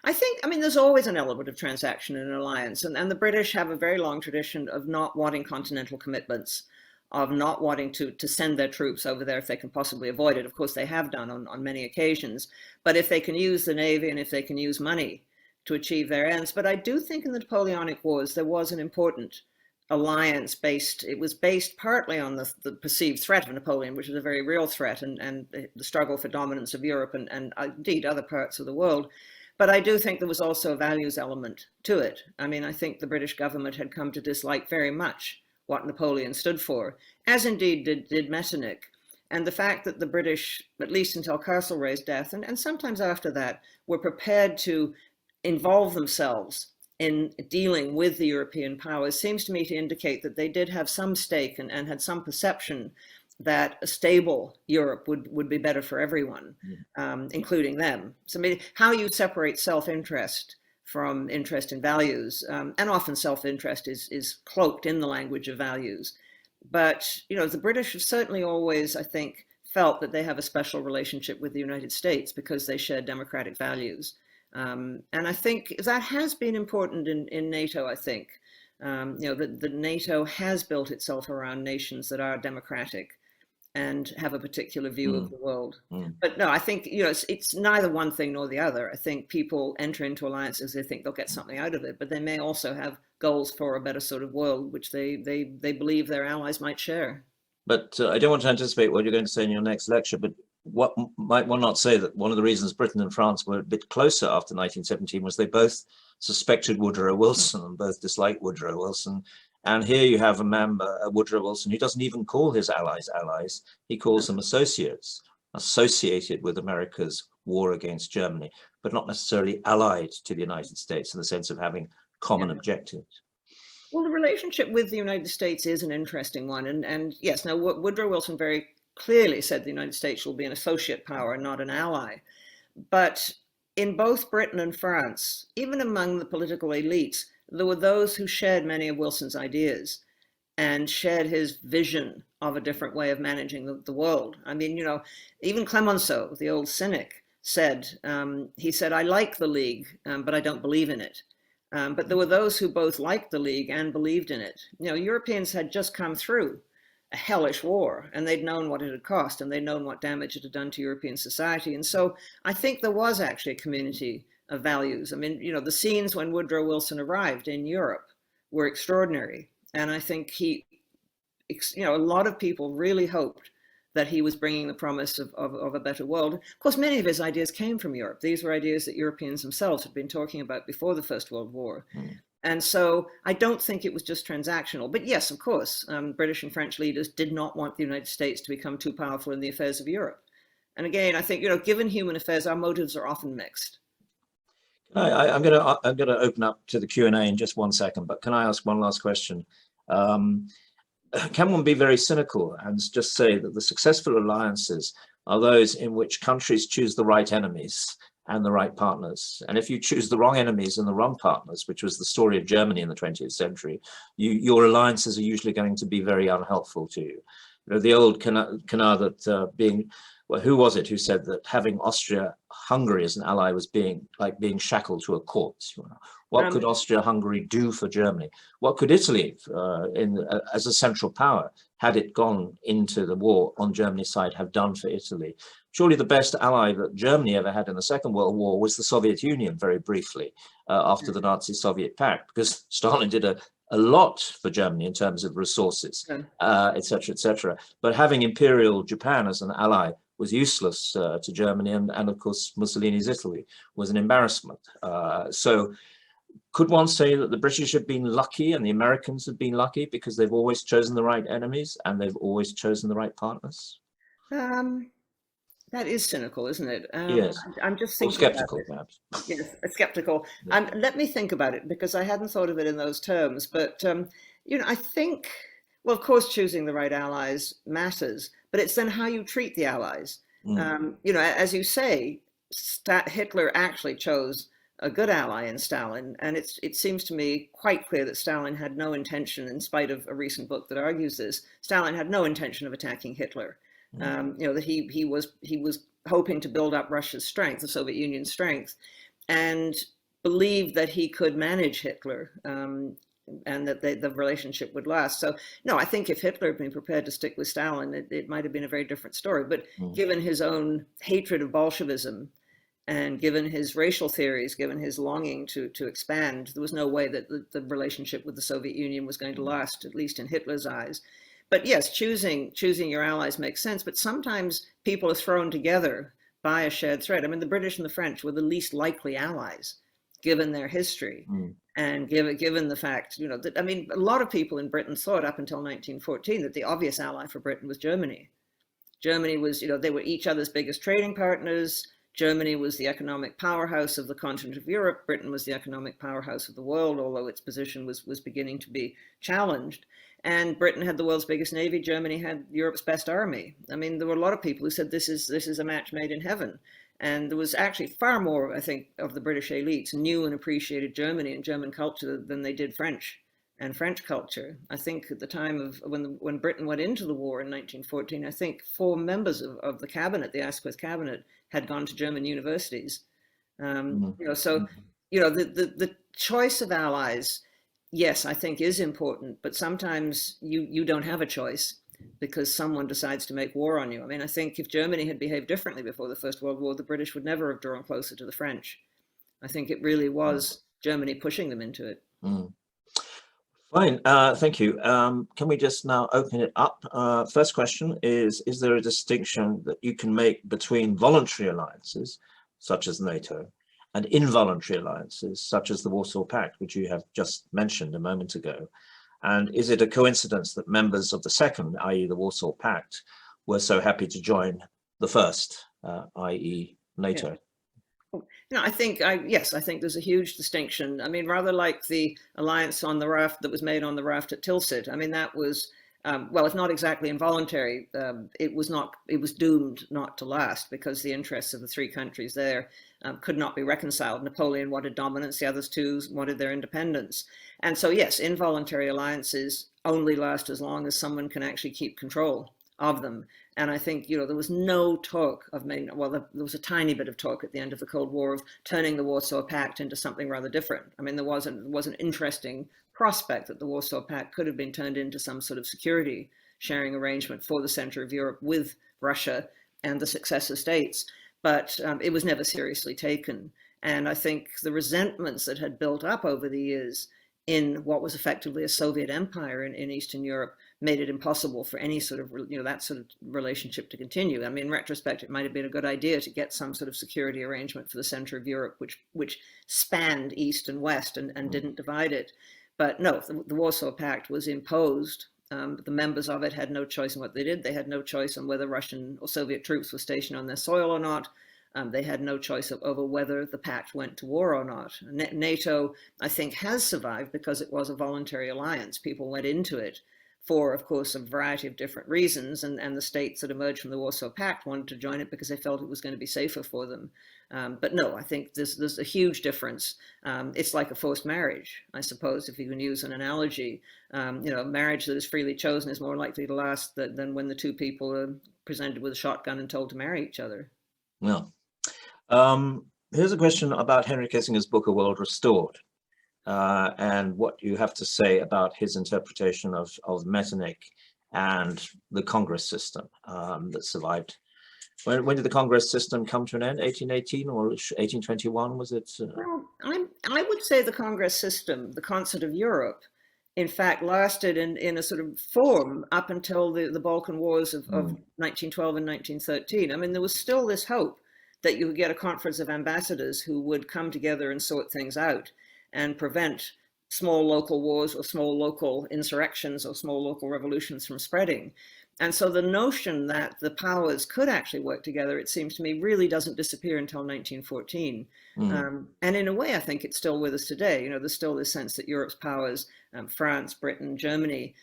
I mean, there's always an element of transaction in an alliance, and the British have a very long tradition of not wanting continental commitments, of not wanting to send their troops over there if they can possibly avoid it. Of course, they have done on many occasions, but if they can use the Navy and if they can use money to achieve their ends. But I do think in the Napoleonic Wars, there was an important alliance based, it was based partly on the perceived threat of Napoleon, which is a very real threat, and the struggle for dominance of Europe and indeed other parts of the world. But I do think there was also a values element to it. I mean, I think the British government had come to dislike very much what Napoleon stood for, as indeed did Metternich. And the fact that the British, at least until Castlereagh's death, and sometimes after that, were prepared to involve themselves in dealing with the European powers seems to me to indicate that they did have some stake and had some perception that a stable Europe would be better for everyone, including them. So I mean, how you separate self-interest from interest in values, and often self-interest is cloaked in the language of values. But, you know, the British have certainly always, I think, felt that they have a special relationship with the United States because they share democratic values. And I think that has been important in NATO, I think. You know, the NATO has built itself around nations that are democratic and have a particular view of the world. But no, I think, you know, it's neither one thing nor the other. I think people enter into alliances, they think they'll get something out of it, but they may also have goals for a better sort of world, which they believe their allies might share. But I don't want to anticipate what you're going to say in your next lecture, but what might one not say that one of the reasons Britain and France were a bit closer after 1917 was they both suspected Woodrow Wilson and both disliked Woodrow Wilson. And here you have a man, Woodrow Wilson, who doesn't even call his allies allies. He calls them associates, associated with America's war against Germany, but not necessarily allied to the United States in the sense of having common objectives. Well, the relationship with the United States is an interesting one. And yes, now Woodrow Wilson very clearly said the United States will be an associate power, not an ally. But in both Britain and France, even among the political elites, there were those who shared many of Wilson's ideas and shared his vision of a different way of managing the world. I mean, you know, even Clemenceau, the old cynic, said, he said, I like the League, but I don't believe in it. But there were those who both liked the League and believed in it. You know, Europeans had just come through a hellish war, and they'd known what it had cost, and they'd known what damage it had done to European society. And so I think there was actually a community of values. I mean, you know, the scenes when Woodrow Wilson arrived in Europe were extraordinary. And I think you know, a lot of people really hoped that he was bringing the promise of a better world. Of course, many of his ideas came from Europe. These were ideas that Europeans themselves had been talking about before the First World War. And so I don't think it was just transactional. But yes, of course, British and French leaders did not want the United States to become too powerful in the affairs of Europe. And again, I think, you know, given human affairs, our motives are often mixed. I'm going to open up to the Q&A in just 1 second, but can I ask one last question? Can one be very cynical and just say that the successful alliances are those in which countries choose the right enemies and the right partners? And if you choose the wrong enemies and the wrong partners, which was the story of Germany in the 20th century, your alliances are usually going to be very unhelpful to you. You know, the old canard that well, who was it who said that having Austria-Hungary as an ally was like being shackled to a corpse? What could Austria-Hungary do for Germany? What could Italy, as a central power, had it gone into the war on Germany's side, have done for Italy? Surely the best ally that Germany ever had in the Second World War was the Soviet Union, very briefly, after the Nazi-Soviet pact, because Stalin did a lot for Germany in terms of resources, et cetera, but having Imperial Japan as an ally was useless to Germany, and of course Mussolini's Italy was an embarrassment. So could one say that the British have been lucky and the Americans have been lucky because they've always chosen the right enemies and they've always chosen the right partners? Um, that is cynical, isn't it? Yes, I'm just or thinking about skeptical, it. perhaps. Yes, skeptical. Yeah. Let me think about it because I hadn't thought of it in those terms. But I think, well, of course, choosing the right allies matters, but it's then how you treat the allies. Mm, As you say, Hitler actually chose a good ally in Stalin, and it seems to me quite clear that Stalin had no intention, in spite of a recent book that argues this, Stalin had no intention of attacking Hitler. mm, That he was hoping to build up Russia's strength, the Soviet Union's strength, and believed that he could manage Hitler, and that the relationship would last. So, no, I think if Hitler had been prepared to stick with Stalin, it might have been a very different story. But mm, given his own hatred of Bolshevism and given his racial theories, given his longing to expand, there was no way that the relationship with the Soviet Union was going to mm, last, at least in Hitler's eyes. But yes, choosing your allies makes sense. But sometimes people are thrown together by a shared threat. I mean, the British and the French were the least likely allies, given their history, mm, and given the fact, that, I mean, a lot of people in Britain thought up until 1914 that the obvious ally for Britain was Germany. Germany was, they were each other's biggest trading partners. Germany was the economic powerhouse of the continent of Europe. Britain was the economic powerhouse of the world, although its position was beginning to be challenged. And Britain had the world's biggest navy. Germany had Europe's best army. I mean, there were a lot of people who said this is a match made in heaven. And there was actually far more, I think, of the British elites knew and appreciated Germany and German culture than they did French and French culture. I think at the time of when Britain went into the war in 1914, I think 4 members of the cabinet, the Asquith cabinet, had gone to German universities. mm, So mm. the choice of allies, yes, I think is important, but sometimes you don't have a choice because someone decides to make war on you. I mean, I think if Germany had behaved differently before the First World War, the British would never have drawn closer to the French. I think it really was Germany pushing them into it. Mm. Fine, thank you. Can we just now open it up? First question is there a distinction that you can make between voluntary alliances, such as NATO, and involuntary alliances, such as the Warsaw Pact, which you have just mentioned a moment ago? And is it a coincidence that members of the second, i.e. the Warsaw Pact, were so happy to join the first, i.e. Yeah. NATO? I think yes, I think there's a huge distinction. I mean, rather like the alliance on the raft that was made on the raft at Tilsit. I mean, that was well, it's not exactly involuntary. It was not. It was doomed not to last because the interests of the 3 countries there could not be reconciled. Napoleon wanted dominance; the others 2 wanted their independence. And so, yes, involuntary alliances only last as long as someone can actually keep control of them. And I think, there was no talk of well, there was a tiny bit of talk at the end of the Cold War of turning the Warsaw Pact into something rather different. I mean, there was an interesting prospect that the Warsaw Pact could have been turned into some sort of security sharing arrangement for the center of Europe with Russia and the successor states. But it was never seriously taken. And I think the resentments that had built up over the years in what was effectively a Soviet empire in Eastern Europe made it impossible for any sort of, that sort of relationship to continue. I mean, in retrospect, it might have been a good idea to get some sort of security arrangement for the center of Europe, which spanned East and West and didn't divide it. But no, the Warsaw Pact was imposed. The members of it had no choice in what they did. They had no choice on whether Russian or Soviet troops were stationed on their soil or not. They had no choice over whether the pact went to war or not. NATO, I think, has survived because it was a voluntary alliance. People went into it for, of course, a variety of different reasons, and the states that emerged from the Warsaw Pact wanted to join it because they felt it was going to be safer for them. But no, I think there's a huge difference. It's like a forced marriage, I suppose, if you can use an analogy. Marriage that is freely chosen is more likely to last than when the 2 people are presented with a shotgun and told to marry each other. Yeah. Here's a question about Henry Kissinger's book, A World Restored, and what you have to say about his interpretation of Metternich and the Congress system that survived. When did the Congress system come to an end? 1818 or 1821, was it? Well, I would say the Congress system, the Concert of Europe, in fact, lasted in a sort of form up until the Balkan Wars of 1912 and 1913. I mean, there was still this hope that you would get a conference of ambassadors who would come together and sort things out and prevent small local wars or small local insurrections or small local revolutions from spreading. And so the notion that the powers could actually work together, it seems to me, really doesn't disappear until 1914. And in a way, I think it's still with us today. You know, there's still this sense that Europe's powers, France, Britain, Germany,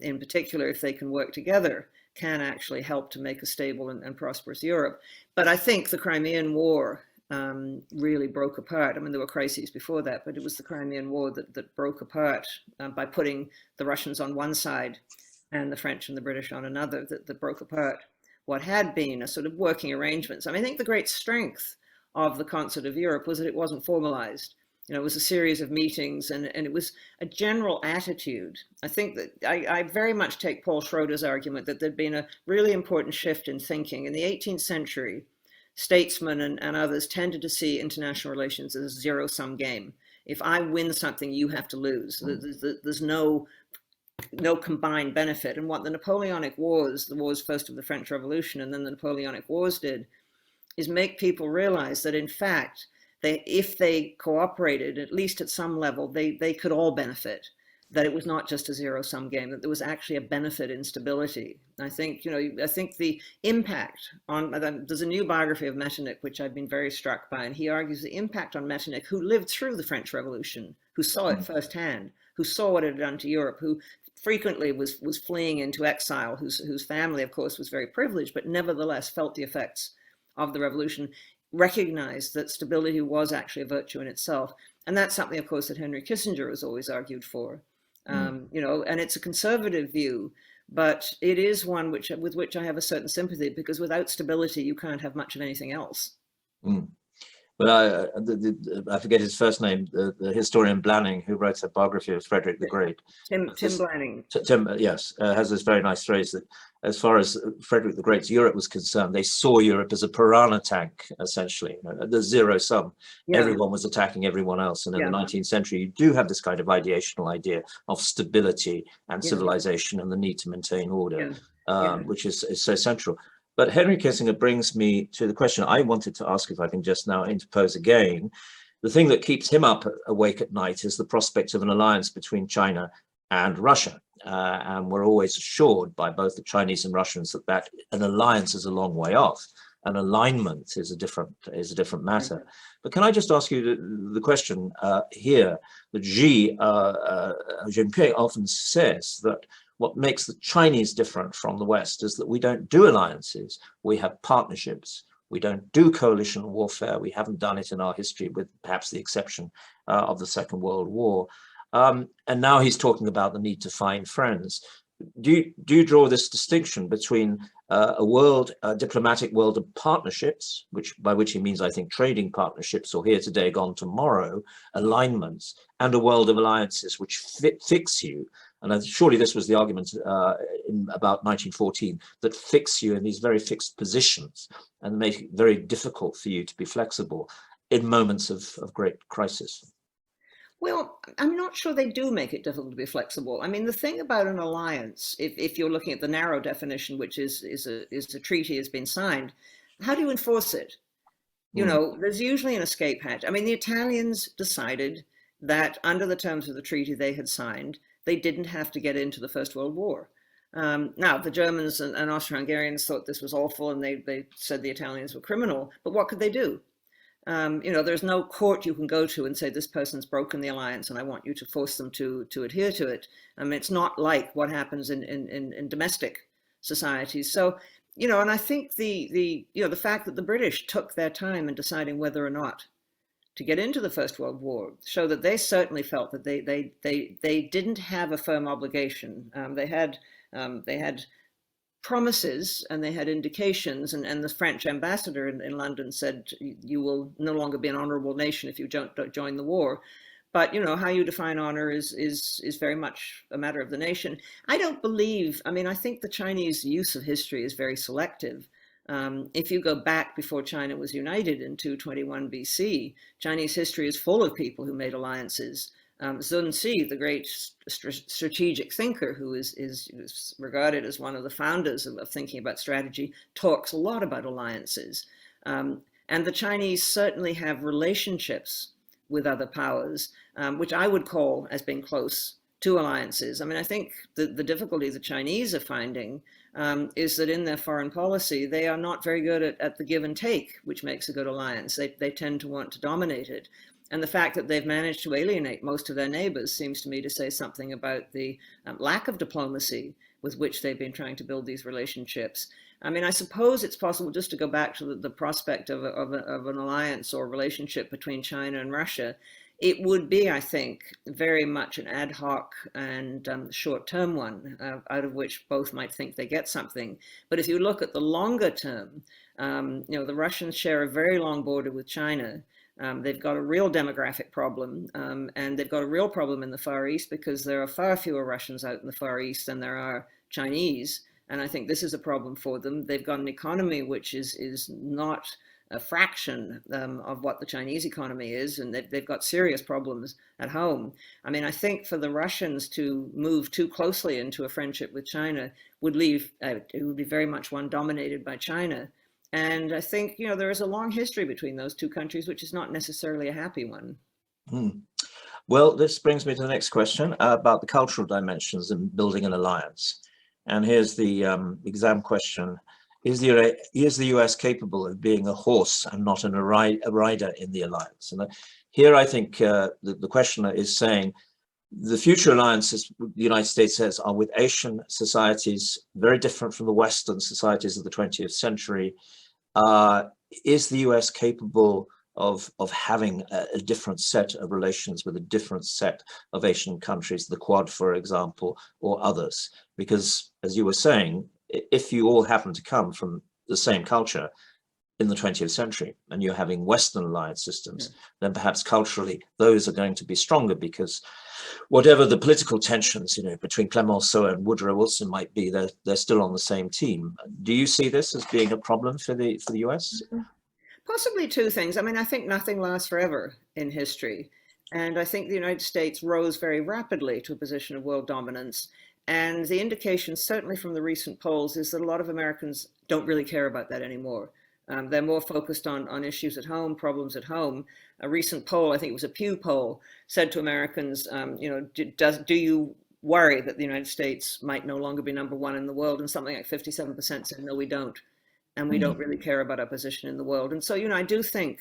in particular, if they can work together, can actually help to make a stable and prosperous Europe. But I think the Crimean War really broke apart. I mean, there were crises before that, but it was the Crimean War that broke apart by putting the Russians on one side and the French and the British on another, that broke apart what had been a sort of working arrangements. I mean, I think the great strength of the Concert of Europe was that it wasn't formalized. You know, it was a series of meetings, and it was a general attitude. I think that I very much take Paul Schroeder's argument that there'd been a really important shift in thinking. In the 18th century, statesmen and others tended to see international relations as a zero-sum game. If I win something, you have to lose. There's no combined benefit. And what the Napoleonic Wars, the wars first of the French Revolution and then the Napoleonic Wars did, is make people realize that in fact, if they cooperated, at least at some level, they could all benefit, that it was not just a zero-sum game, that there was actually a benefit in stability. I think, I think the impact on, there's a new biography of Mitrnich, which I've been very struck by, and he argues the impact on Mitrnich, who lived through the French Revolution, who saw it firsthand, who saw what it had done to Europe, who frequently was fleeing into exile, whose family, of course, was very privileged, but nevertheless felt the effects of the revolution, recognized that stability was actually a virtue in itself. And that's something, of course, that Henry Kissinger has always argued for. And it's a conservative view, but it is one with which I have a certain sympathy, because without stability, you can't have much of anything else. But I forget his first name, the historian Blanning, who wrote a biography of Frederick the Great. Tim Blanning. Tim, yes, has this very nice phrase that as far as Frederick the Great's Europe was concerned, they saw Europe as a piranha tank, essentially, the zero sum. Yeah. Everyone was attacking everyone else. And in the 19th century, you do have this kind of ideational idea of stability and civilization and the need to maintain order, which is so central. But Henry Kissinger brings me to the question I wanted to ask, if I can just now interpose again. The thing that keeps him up awake at night is the prospect of an alliance between China and Russia. And we're always assured by both the Chinese and Russians that an alliance is a long way off. An alignment is a different matter. But can I just ask you the question here that Xi Jinping often says that what makes the Chinese different from the West is that we don't do alliances, we have partnerships. We don't do coalition warfare. We haven't done it in our history, with perhaps the exception of the Second World War. And now he's talking about the need to find friends. Do you draw this distinction between a diplomatic world of partnerships, by which he means, I think, trading partnerships, or here today, gone tomorrow, alignments, and a world of alliances which fix you? And surely this was the argument in about 1914, that fix you in these very fixed positions and make it very difficult for you to be flexible in moments of great crisis. Well, I'm not sure they do make it difficult to be flexible. I mean, the thing about an alliance, if you're looking at the narrow definition, which is a treaty has been signed, how do you enforce it? You know, there's usually an escape hatch. I mean, the Italians decided that under the terms of the treaty they had signed, they didn't have to get into the First World War. Now, the Germans and Austro-Hungarians thought this was awful, and they said the Italians were criminal, but what could they do? There's no court you can go to and say, this person's broken the alliance and I want you to force them to adhere to it. I mean, it's not like what happens in domestic societies. So, and I think the fact that the British took their time in deciding whether or not to get into the First World War show that they certainly felt that they didn't have a firm obligation. They had promises and they had indications, and the French ambassador in London said, you will no longer be an honorable nation if you don't join the war. But how you define honor is very much a matter of the nation. I think the Chinese use of history is very selective. If you go back before China was united in 221 BC, Chinese history is full of people who made alliances. Sun Tzu, the great strategic thinker, who is regarded as one of the founders of thinking about strategy, talks a lot about alliances. And the Chinese certainly have relationships with other powers, which I would call as being close to alliances. I mean, I think the difficulty the Chinese are finding is that in their foreign policy, they are not very good at the give and take, which makes a good alliance. They tend to want to dominate it. And the fact that they've managed to alienate most of their neighbors seems to me to say something about the lack of diplomacy with which they've been trying to build these relationships. I mean, I suppose it's possible, just to go back to the prospect of an alliance or relationship between China and Russia, it would be, I think, very much an ad hoc and short-term one, out of which both might think they get something. But if you look at the longer term, the Russians share a very long border with China. They've got a real demographic problem, and they've got a real problem in the Far East because there are far fewer Russians out in the Far East than there are Chinese. And I think this is a problem for them. They've got an economy which is not a fraction of what the Chinese economy is, and they've got serious problems at home. I mean, I think for the Russians to move too closely into a friendship with China would leave, it would be very much one dominated by China. And I think, there is a long history between those two countries, which is not necessarily a happy one. Well, this brings me to the next question about the cultural dimensions in building an alliance. And here's the exam question. Is the US capable of being a horse and not a rider in the alliance? And here I think the questioner is saying the future alliances the United States says are with Asian societies, very different from the Western societies of the 20th century. Is the US capable of having a different set of relations with a different set of Asian countries, the Quad, for example, or others? Because, as you were saying, if you all happen to come from the same culture in the 20th century and you're having Western alliance systems, then perhaps culturally those are going to be stronger, because whatever the political tensions, between Clemenceau and Woodrow Wilson might be, they're still on the same team. Do you see this as being a problem for the US? Possibly two things. I mean, I think nothing lasts forever in history. And I think the United States rose very rapidly to a position of world dominance. And the indication, certainly from the recent polls, is that a lot of Americans don't really care about that anymore. They're more focused on issues at home, problems at home. A recent poll, I think it was a Pew poll, said to Americans, do you worry that the United States might no longer be number one in the world? And something like 57% said, no, we don't. And we don't really care about our position in the world. And so, I do think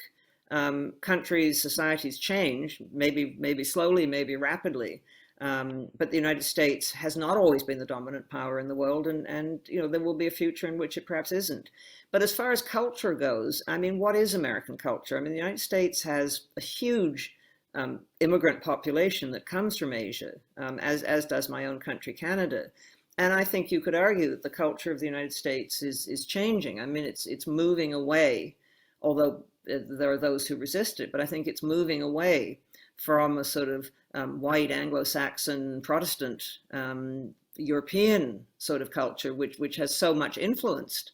countries, societies change, maybe slowly, maybe rapidly. But the United States has not always been the dominant power in the world, and there will be a future in which it perhaps isn't. But as far as culture goes, I mean, what is American culture? I mean, the United States has a huge immigrant population that comes from Asia, as does my own country, Canada. And I think you could argue that the culture of the United States is changing. I mean, it's moving away, although there are those who resist it, but I think it's moving away from a sort of white Anglo-Saxon Protestant European sort of culture, which has so much influenced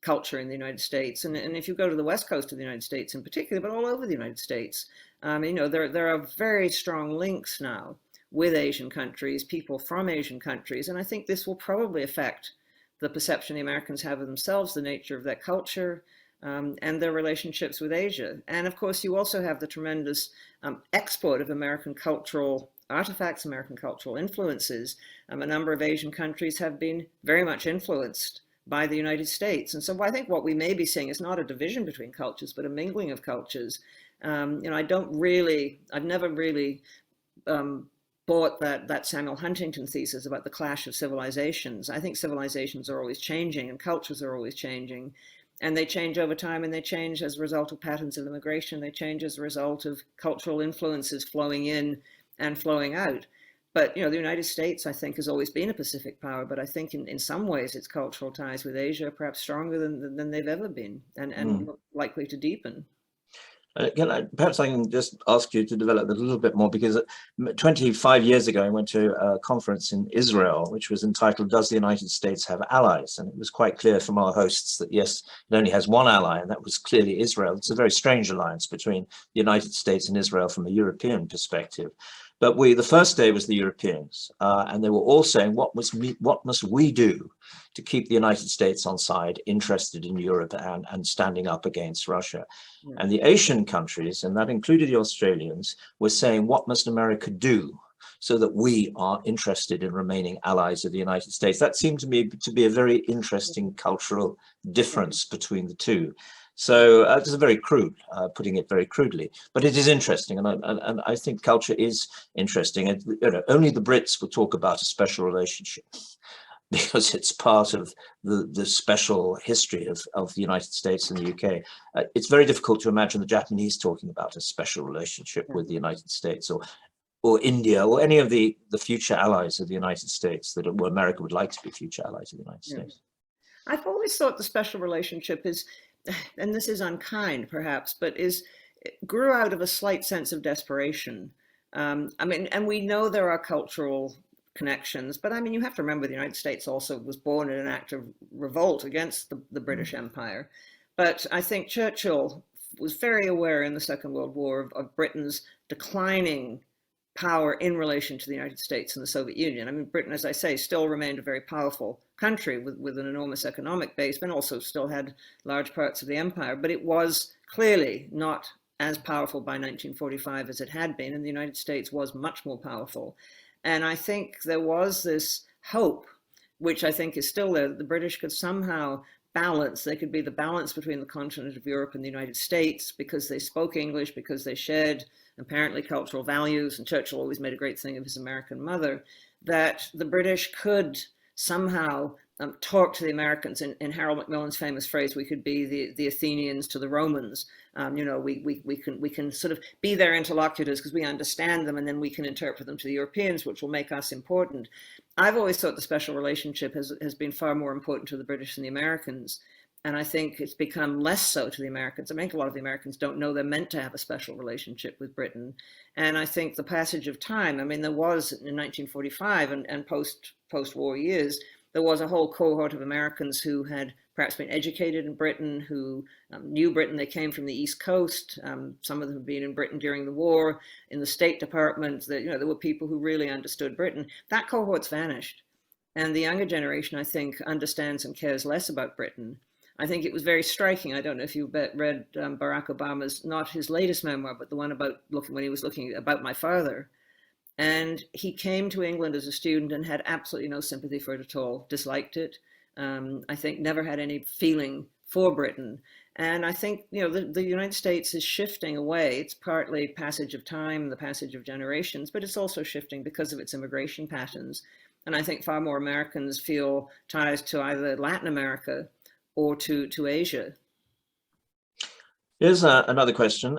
culture in the United States. And if you go to the West Coast of the United States in particular, but all over the United States, there are very strong links now with Asian countries, people from Asian countries. And I think this will probably affect the perception the Americans have of themselves, the nature of their culture, and their relationships with Asia. And of course, you also have the tremendous export of American cultural artifacts, American cultural influences. A number of Asian countries have been very much influenced by the United States. And so I think what we may be seeing is not a division between cultures, but a mingling of cultures. I've never really bought that Samuel Huntington thesis about the clash of civilizations. I think civilizations are always changing and cultures are always changing. And they change over time, and they change as a result of patterns of immigration. They change as a result of cultural influences flowing in and flowing out. But, the United States, I think, has always been a Pacific power. But I think in some ways its cultural ties with Asia are perhaps stronger than they've ever been, and likely to deepen. Perhaps I can just ask you to develop a little bit more, because 25 years ago, I went to a conference in Israel, which was entitled, Does the United States Have Allies? And it was quite clear from our hosts that, yes, it only has one ally, and that was clearly Israel. It's a very strange alliance between the United States and Israel from a European perspective. But the first day was the Europeans, and they were all saying, what must we do to keep the United States on side, interested in Europe and standing up against Russia? Yeah. And the Asian countries, and that included the Australians, were saying, what must America do so that we are interested in remaining allies of the United States? That seemed to me to be a very interesting cultural difference between the two. So this is very crude, putting it very crudely, but it is interesting, and I think culture is interesting. And only the Brits will talk about a special relationship because it's part of the special history of the United States and the UK. It's very difficult to imagine the Japanese talking about a special relationship with the United States, or India, or any of the future allies of the United States that America would like to be future allies of the United States. I've always thought the special relationship is, and this is unkind perhaps, but it grew out of a slight sense of desperation. I mean, and we know there are cultural connections, but I mean, you have to remember the United States also was born in an act of revolt against the British Empire. But I think Churchill was very aware in the Second World War of Britain's declining power in relation to the United States and the Soviet Union. I mean, Britain, as I say, still remained a very powerful country with an enormous economic base, but also still had large parts of the empire. But it was clearly not as powerful by 1945 as it had been, and the United States was much more powerful. And I think there was this hope, which I think is still there, that the British could somehow balance. They could be the balance between the continent of Europe and the United States because they spoke English, because they shared apparently cultural values, and Churchill always made a great thing of his American mother, that the British could somehow talk to the Americans. In Harold Macmillan's famous phrase, we could be the Athenians to the Romans. We can sort of be their interlocutors because we understand them, and then we can interpret them to the Europeans, which will make us important. I've always thought the special relationship has been far more important to the British than the Americans. And I think it's become less so to the Americans. I think a lot of the Americans don't know they're meant to have a special relationship with Britain. And I think the passage of time, I mean, there was in 1945 and post-war years, there was a whole cohort of Americans who had perhaps been educated in Britain, who knew Britain. They came from the East Coast. Some of them had been in Britain during the war, in the State Department. There were people who really understood Britain. That cohort's vanished. And the younger generation, I think, understands and cares less about Britain. I think it was very striking. I don't know if you read Barack Obama's, not his latest memoir, but the one when he was looking about my father. And he came to England as a student and had absolutely no sympathy for it at all, disliked it. I think never had any feeling for Britain. And I think, the United States is shifting away. It's partly passage of time, the passage of generations, but it's also shifting because of its immigration patterns. And I think far more Americans feel ties to either Latin America or to Asia. Here's another question,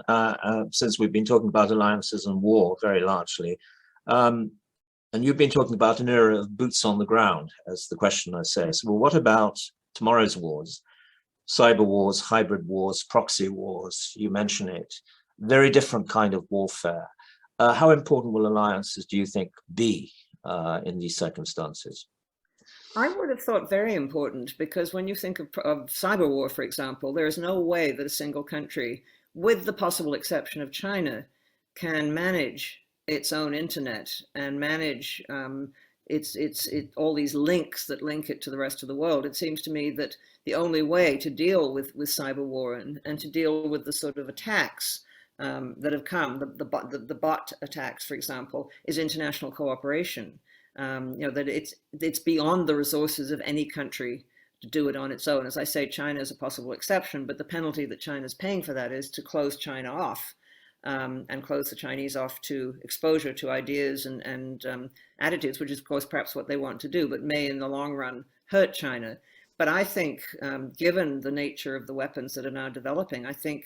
since we've been talking about alliances and war very largely, and you've been talking about an era of boots on the ground, as the questioner says. Well, what about tomorrow's wars? Cyber wars, hybrid wars, proxy wars, you mention it. Very different kind of warfare. How important will alliances, do you think, be in these circumstances? I would have thought very important, because when you think of cyber war, for example, there is no way that a single country, with the possible exception of China, can manage its own internet and manage all these links that link it to the rest of the world. It seems to me that the only way to deal with cyber war and to deal with the sort of attacks that have come, the bot attacks, for example, is international cooperation. That it's beyond the resources of any country to do it on its own. As I say, China is a possible exception, but the penalty that China's paying for that is to close China off and close the Chinese off to exposure to ideas and attitudes, which is, of course, perhaps what they want to do, but may in the long run hurt China. But I think, given the nature of the weapons that are now developing, I think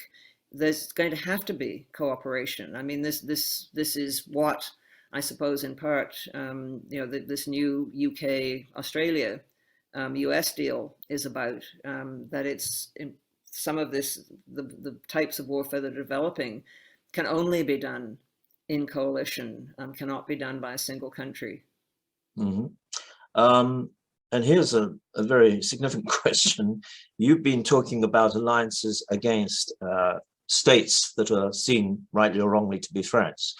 there's going to have to be cooperation. I mean, this is what I suppose in part, this new UK-Australia US deal is about, that it's some of the types of warfare that are developing can only be done in coalition, cannot be done by a single country. Mm-hmm. And here's a very significant question. You've been talking about alliances against states that are seen, rightly or wrongly, to be threats.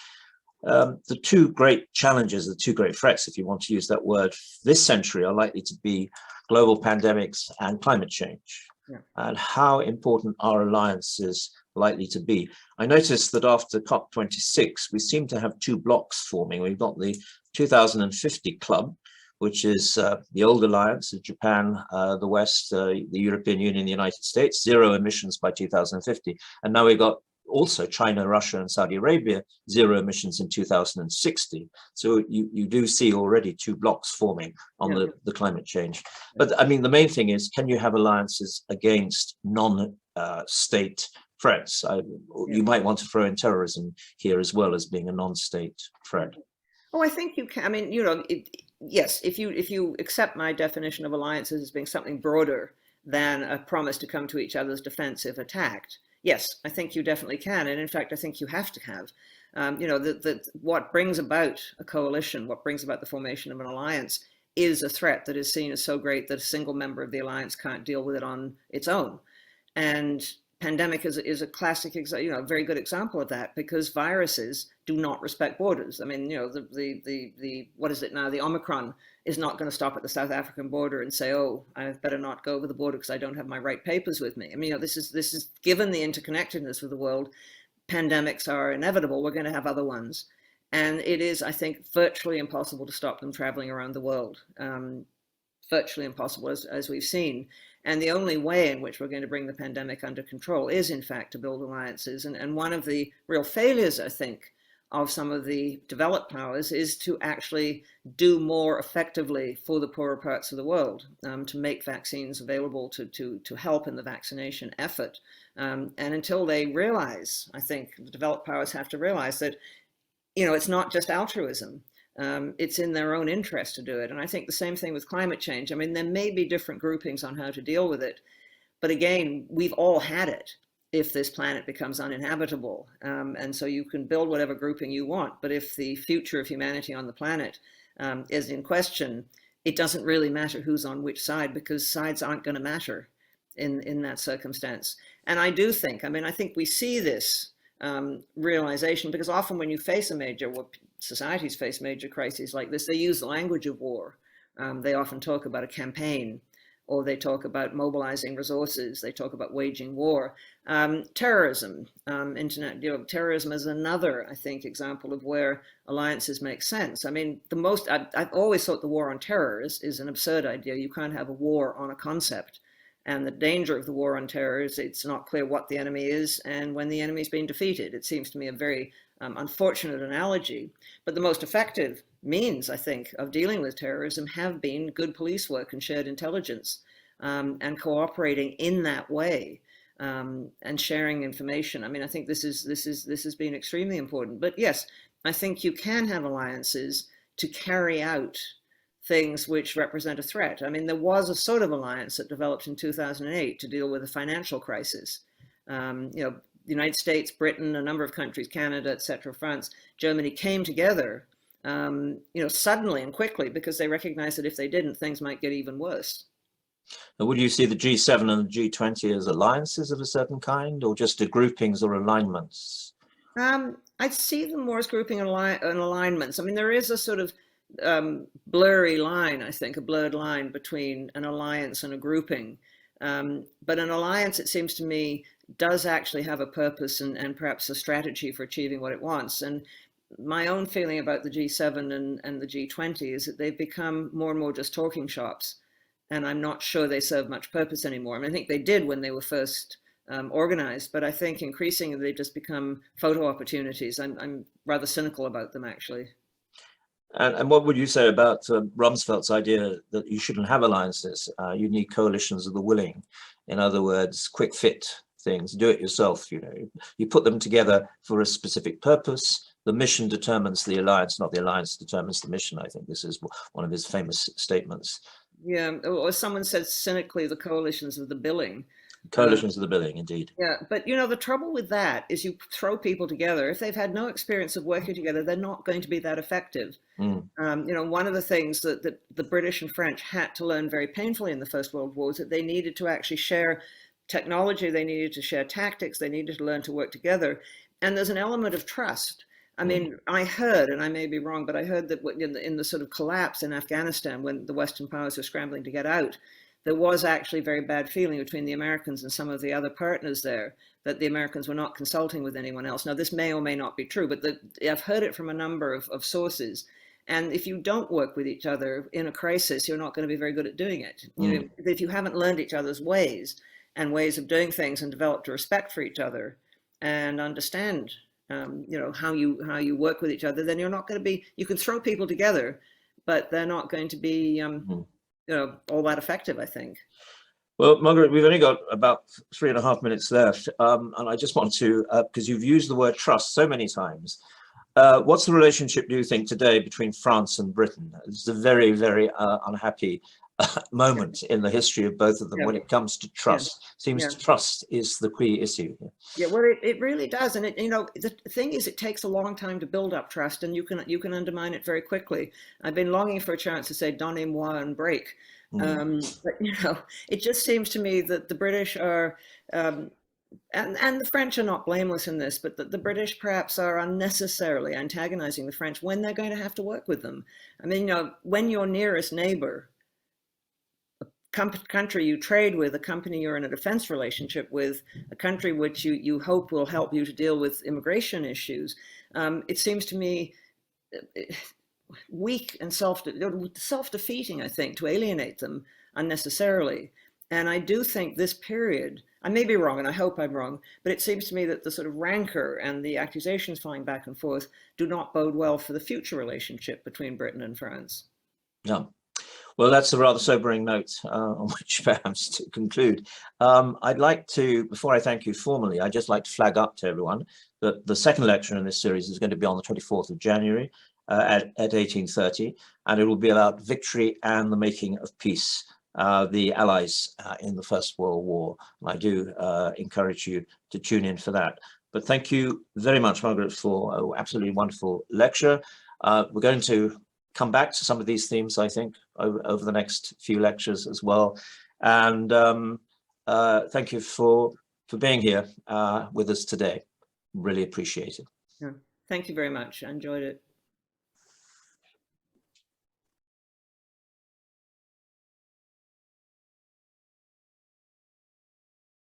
The two great challenges, the two great threats, if you want to use that word, this century are likely to be global pandemics and climate change. Yeah. And how important our alliance is likely to be. I noticed that after COP26, we seem to have two blocks forming. We've got the 2050 Club, which is the old alliance of Japan, the West, the European Union, the United States, zero emissions by 2050. And now we've got also China, Russia, and Saudi Arabia, zero emissions in 2060. So you do see already two blocks forming on the climate change. But I mean, the main thing is, can you have alliances against non-state threats? You might want to throw in terrorism here as well as being a non-state threat. Oh, I think you can. I mean, you know, yes, if you accept my definition of alliances as being something broader than a promise to come to each other's defense if attacked, yes, I think you definitely can. And in fact, I think you have to have, you know, what brings about a coalition, what brings about the formation of an alliance is a threat that is seen as so great that a single member of the alliance can't deal with it on its own. And pandemic is a classic, you know, a very good example of that, because viruses do not respect borders. I mean, you know, the what is it now? The Omicron is not going to stop at the South African border and say, oh, I better not go over the border because I don't have my right papers with me. I mean, you know, this is given the interconnectedness of the world, pandemics are inevitable. We're going to have other ones. And it is, I think, virtually impossible to stop them traveling around the world. Virtually impossible, as we've seen. And the only way in which we're going to bring the pandemic under control is, in fact, to build alliances. And one of the real failures, I think, of some of the developed powers is to actually do more effectively for the poorer parts of the world, to make vaccines available to help in the vaccination effort. And until they realize, I think the developed powers have to realize that, you know, it's not just altruism. It's in their own interest to do it. And I think the same thing with climate change. I mean, there may be different groupings on how to deal with it. But again, we've all had it if this planet becomes uninhabitable. And so you can build whatever grouping you want. But if the future of humanity on the planet is in question, it doesn't really matter who's on which side, because sides aren't going to matter in that circumstance. And I do think, I mean, I think we see this realization, because often when you face societies face major crises like this, they use the language of war. They often talk about a campaign, or they talk about mobilizing resources. They talk about waging war. Terrorism, terrorism is another, I think, example of where alliances make sense. I mean, I've always thought the war on terror is an absurd idea. You can't have a war on a concept. And the danger of the war on terror is it's not clear what the enemy is and when the enemy is being defeated. It seems to me a very unfortunate analogy. But the most effective means, I think, of dealing with terrorism have been good police work and shared intelligence, and cooperating in that way, and sharing information. I mean, I think this has been extremely important. But yes, I think you can have alliances to carry out things which represent a threat. I mean, there was a sort of alliance that developed in 2008 to deal with the financial crisis. You know, the United States, Britain, a number of countries, Canada, etc., France, Germany came together, you know, suddenly and quickly, because they recognized that if they didn't, things might get even worse. Now, would you see the G7 and the G20 as alliances of a certain kind, or just groupings or alignments? I'd see them more as grouping and alignments. I mean, there is a sort of blurry line, I think, a blurred line between an alliance and a grouping. But an alliance, it seems to me, does actually have a purpose and perhaps a strategy for achieving what it wants. And my own feeling about the G7 and the G20 is that they've become more and more just talking shops. And I'm not sure they serve much purpose anymore. I mean, I think they did when they were first organized, but I think increasingly they've just become photo opportunities. I'm rather cynical about them, actually. And what would you say about Rumsfeld's idea that you shouldn't have alliances? You need coalitions of the willing. In other words, quick fit things, do it yourself. You know, you put them together for a specific purpose. The mission determines the alliance, not the alliance determines the mission. I think this is one of his famous statements. Yeah, or someone said cynically, the coalitions of the billing. Coalitions of the billing, indeed. Yeah, but you know, the trouble with that is you throw people together. If they've had no experience of working together, they're not going to be that effective. You know, one of the things that the British and French had to learn very painfully in the First World War is that they needed to actually share technology, they needed to share tactics, they needed to learn to work together. And there's an element of trust. I mean, I heard, and I may be wrong, but I heard that in the sort of collapse in Afghanistan, when the Western powers were scrambling to get out, there was actually very bad feeling between the Americans and some of the other partners there, that the Americans were not consulting with anyone else. Now, this may or may not be true, but I've heard it from a number of sources. And if you don't work with each other in a crisis, you're not going to be very good at doing it. You know, if you haven't learned each other's ways and ways of doing things and developed a respect for each other and understand you know, how you work with each other, then you're not going to be, you can throw people together, but they're not going to be, you know, all that effective, I think. Well, Margaret, we've only got about 3.5 minutes left. And I just want to, because you've used the word trust so many times, what's the relationship, do you think, today between France and Britain? It's a very, very unhappy moment in the history of both of them when it comes to trust. Seems trust is the key issue. Yeah, well, it really does, and you know, the thing is, it takes a long time to build up trust, and you can undermine it very quickly. I've been longing for a chance to say donnez-moi and break, but you know, it just seems to me that the British are. And the French are not blameless in this, but the British perhaps are unnecessarily antagonizing the French when they're going to have to work with them. I mean, you know, when your nearest neighbor, country you trade with, a company you're in a defense relationship with, a country which you hope will help you to deal with immigration issues, it seems to me weak and self-defeating, I think, to alienate them unnecessarily. And I do think this period, I may be wrong, and I hope I'm wrong, but it seems to me that the sort of rancor and the accusations flying back and forth do not bode well for the future relationship between Britain and France. No. Well, that's a rather sobering note on which perhaps to conclude. I'd like to, before I thank you formally, I'd just like to flag up to everyone that the second lecture in this series is going to be on the 24th of January at 18:30, and it will be about victory and the making of peace, the Allies in the First World War. And I do encourage you to tune in for that. But thank you very much, Margaret, for an absolutely wonderful lecture. We're going to come back to some of these themes, I think, over the next few lectures as well. And thank you for being here with us today. Really appreciate it. Yeah. Thank you very much. I enjoyed it.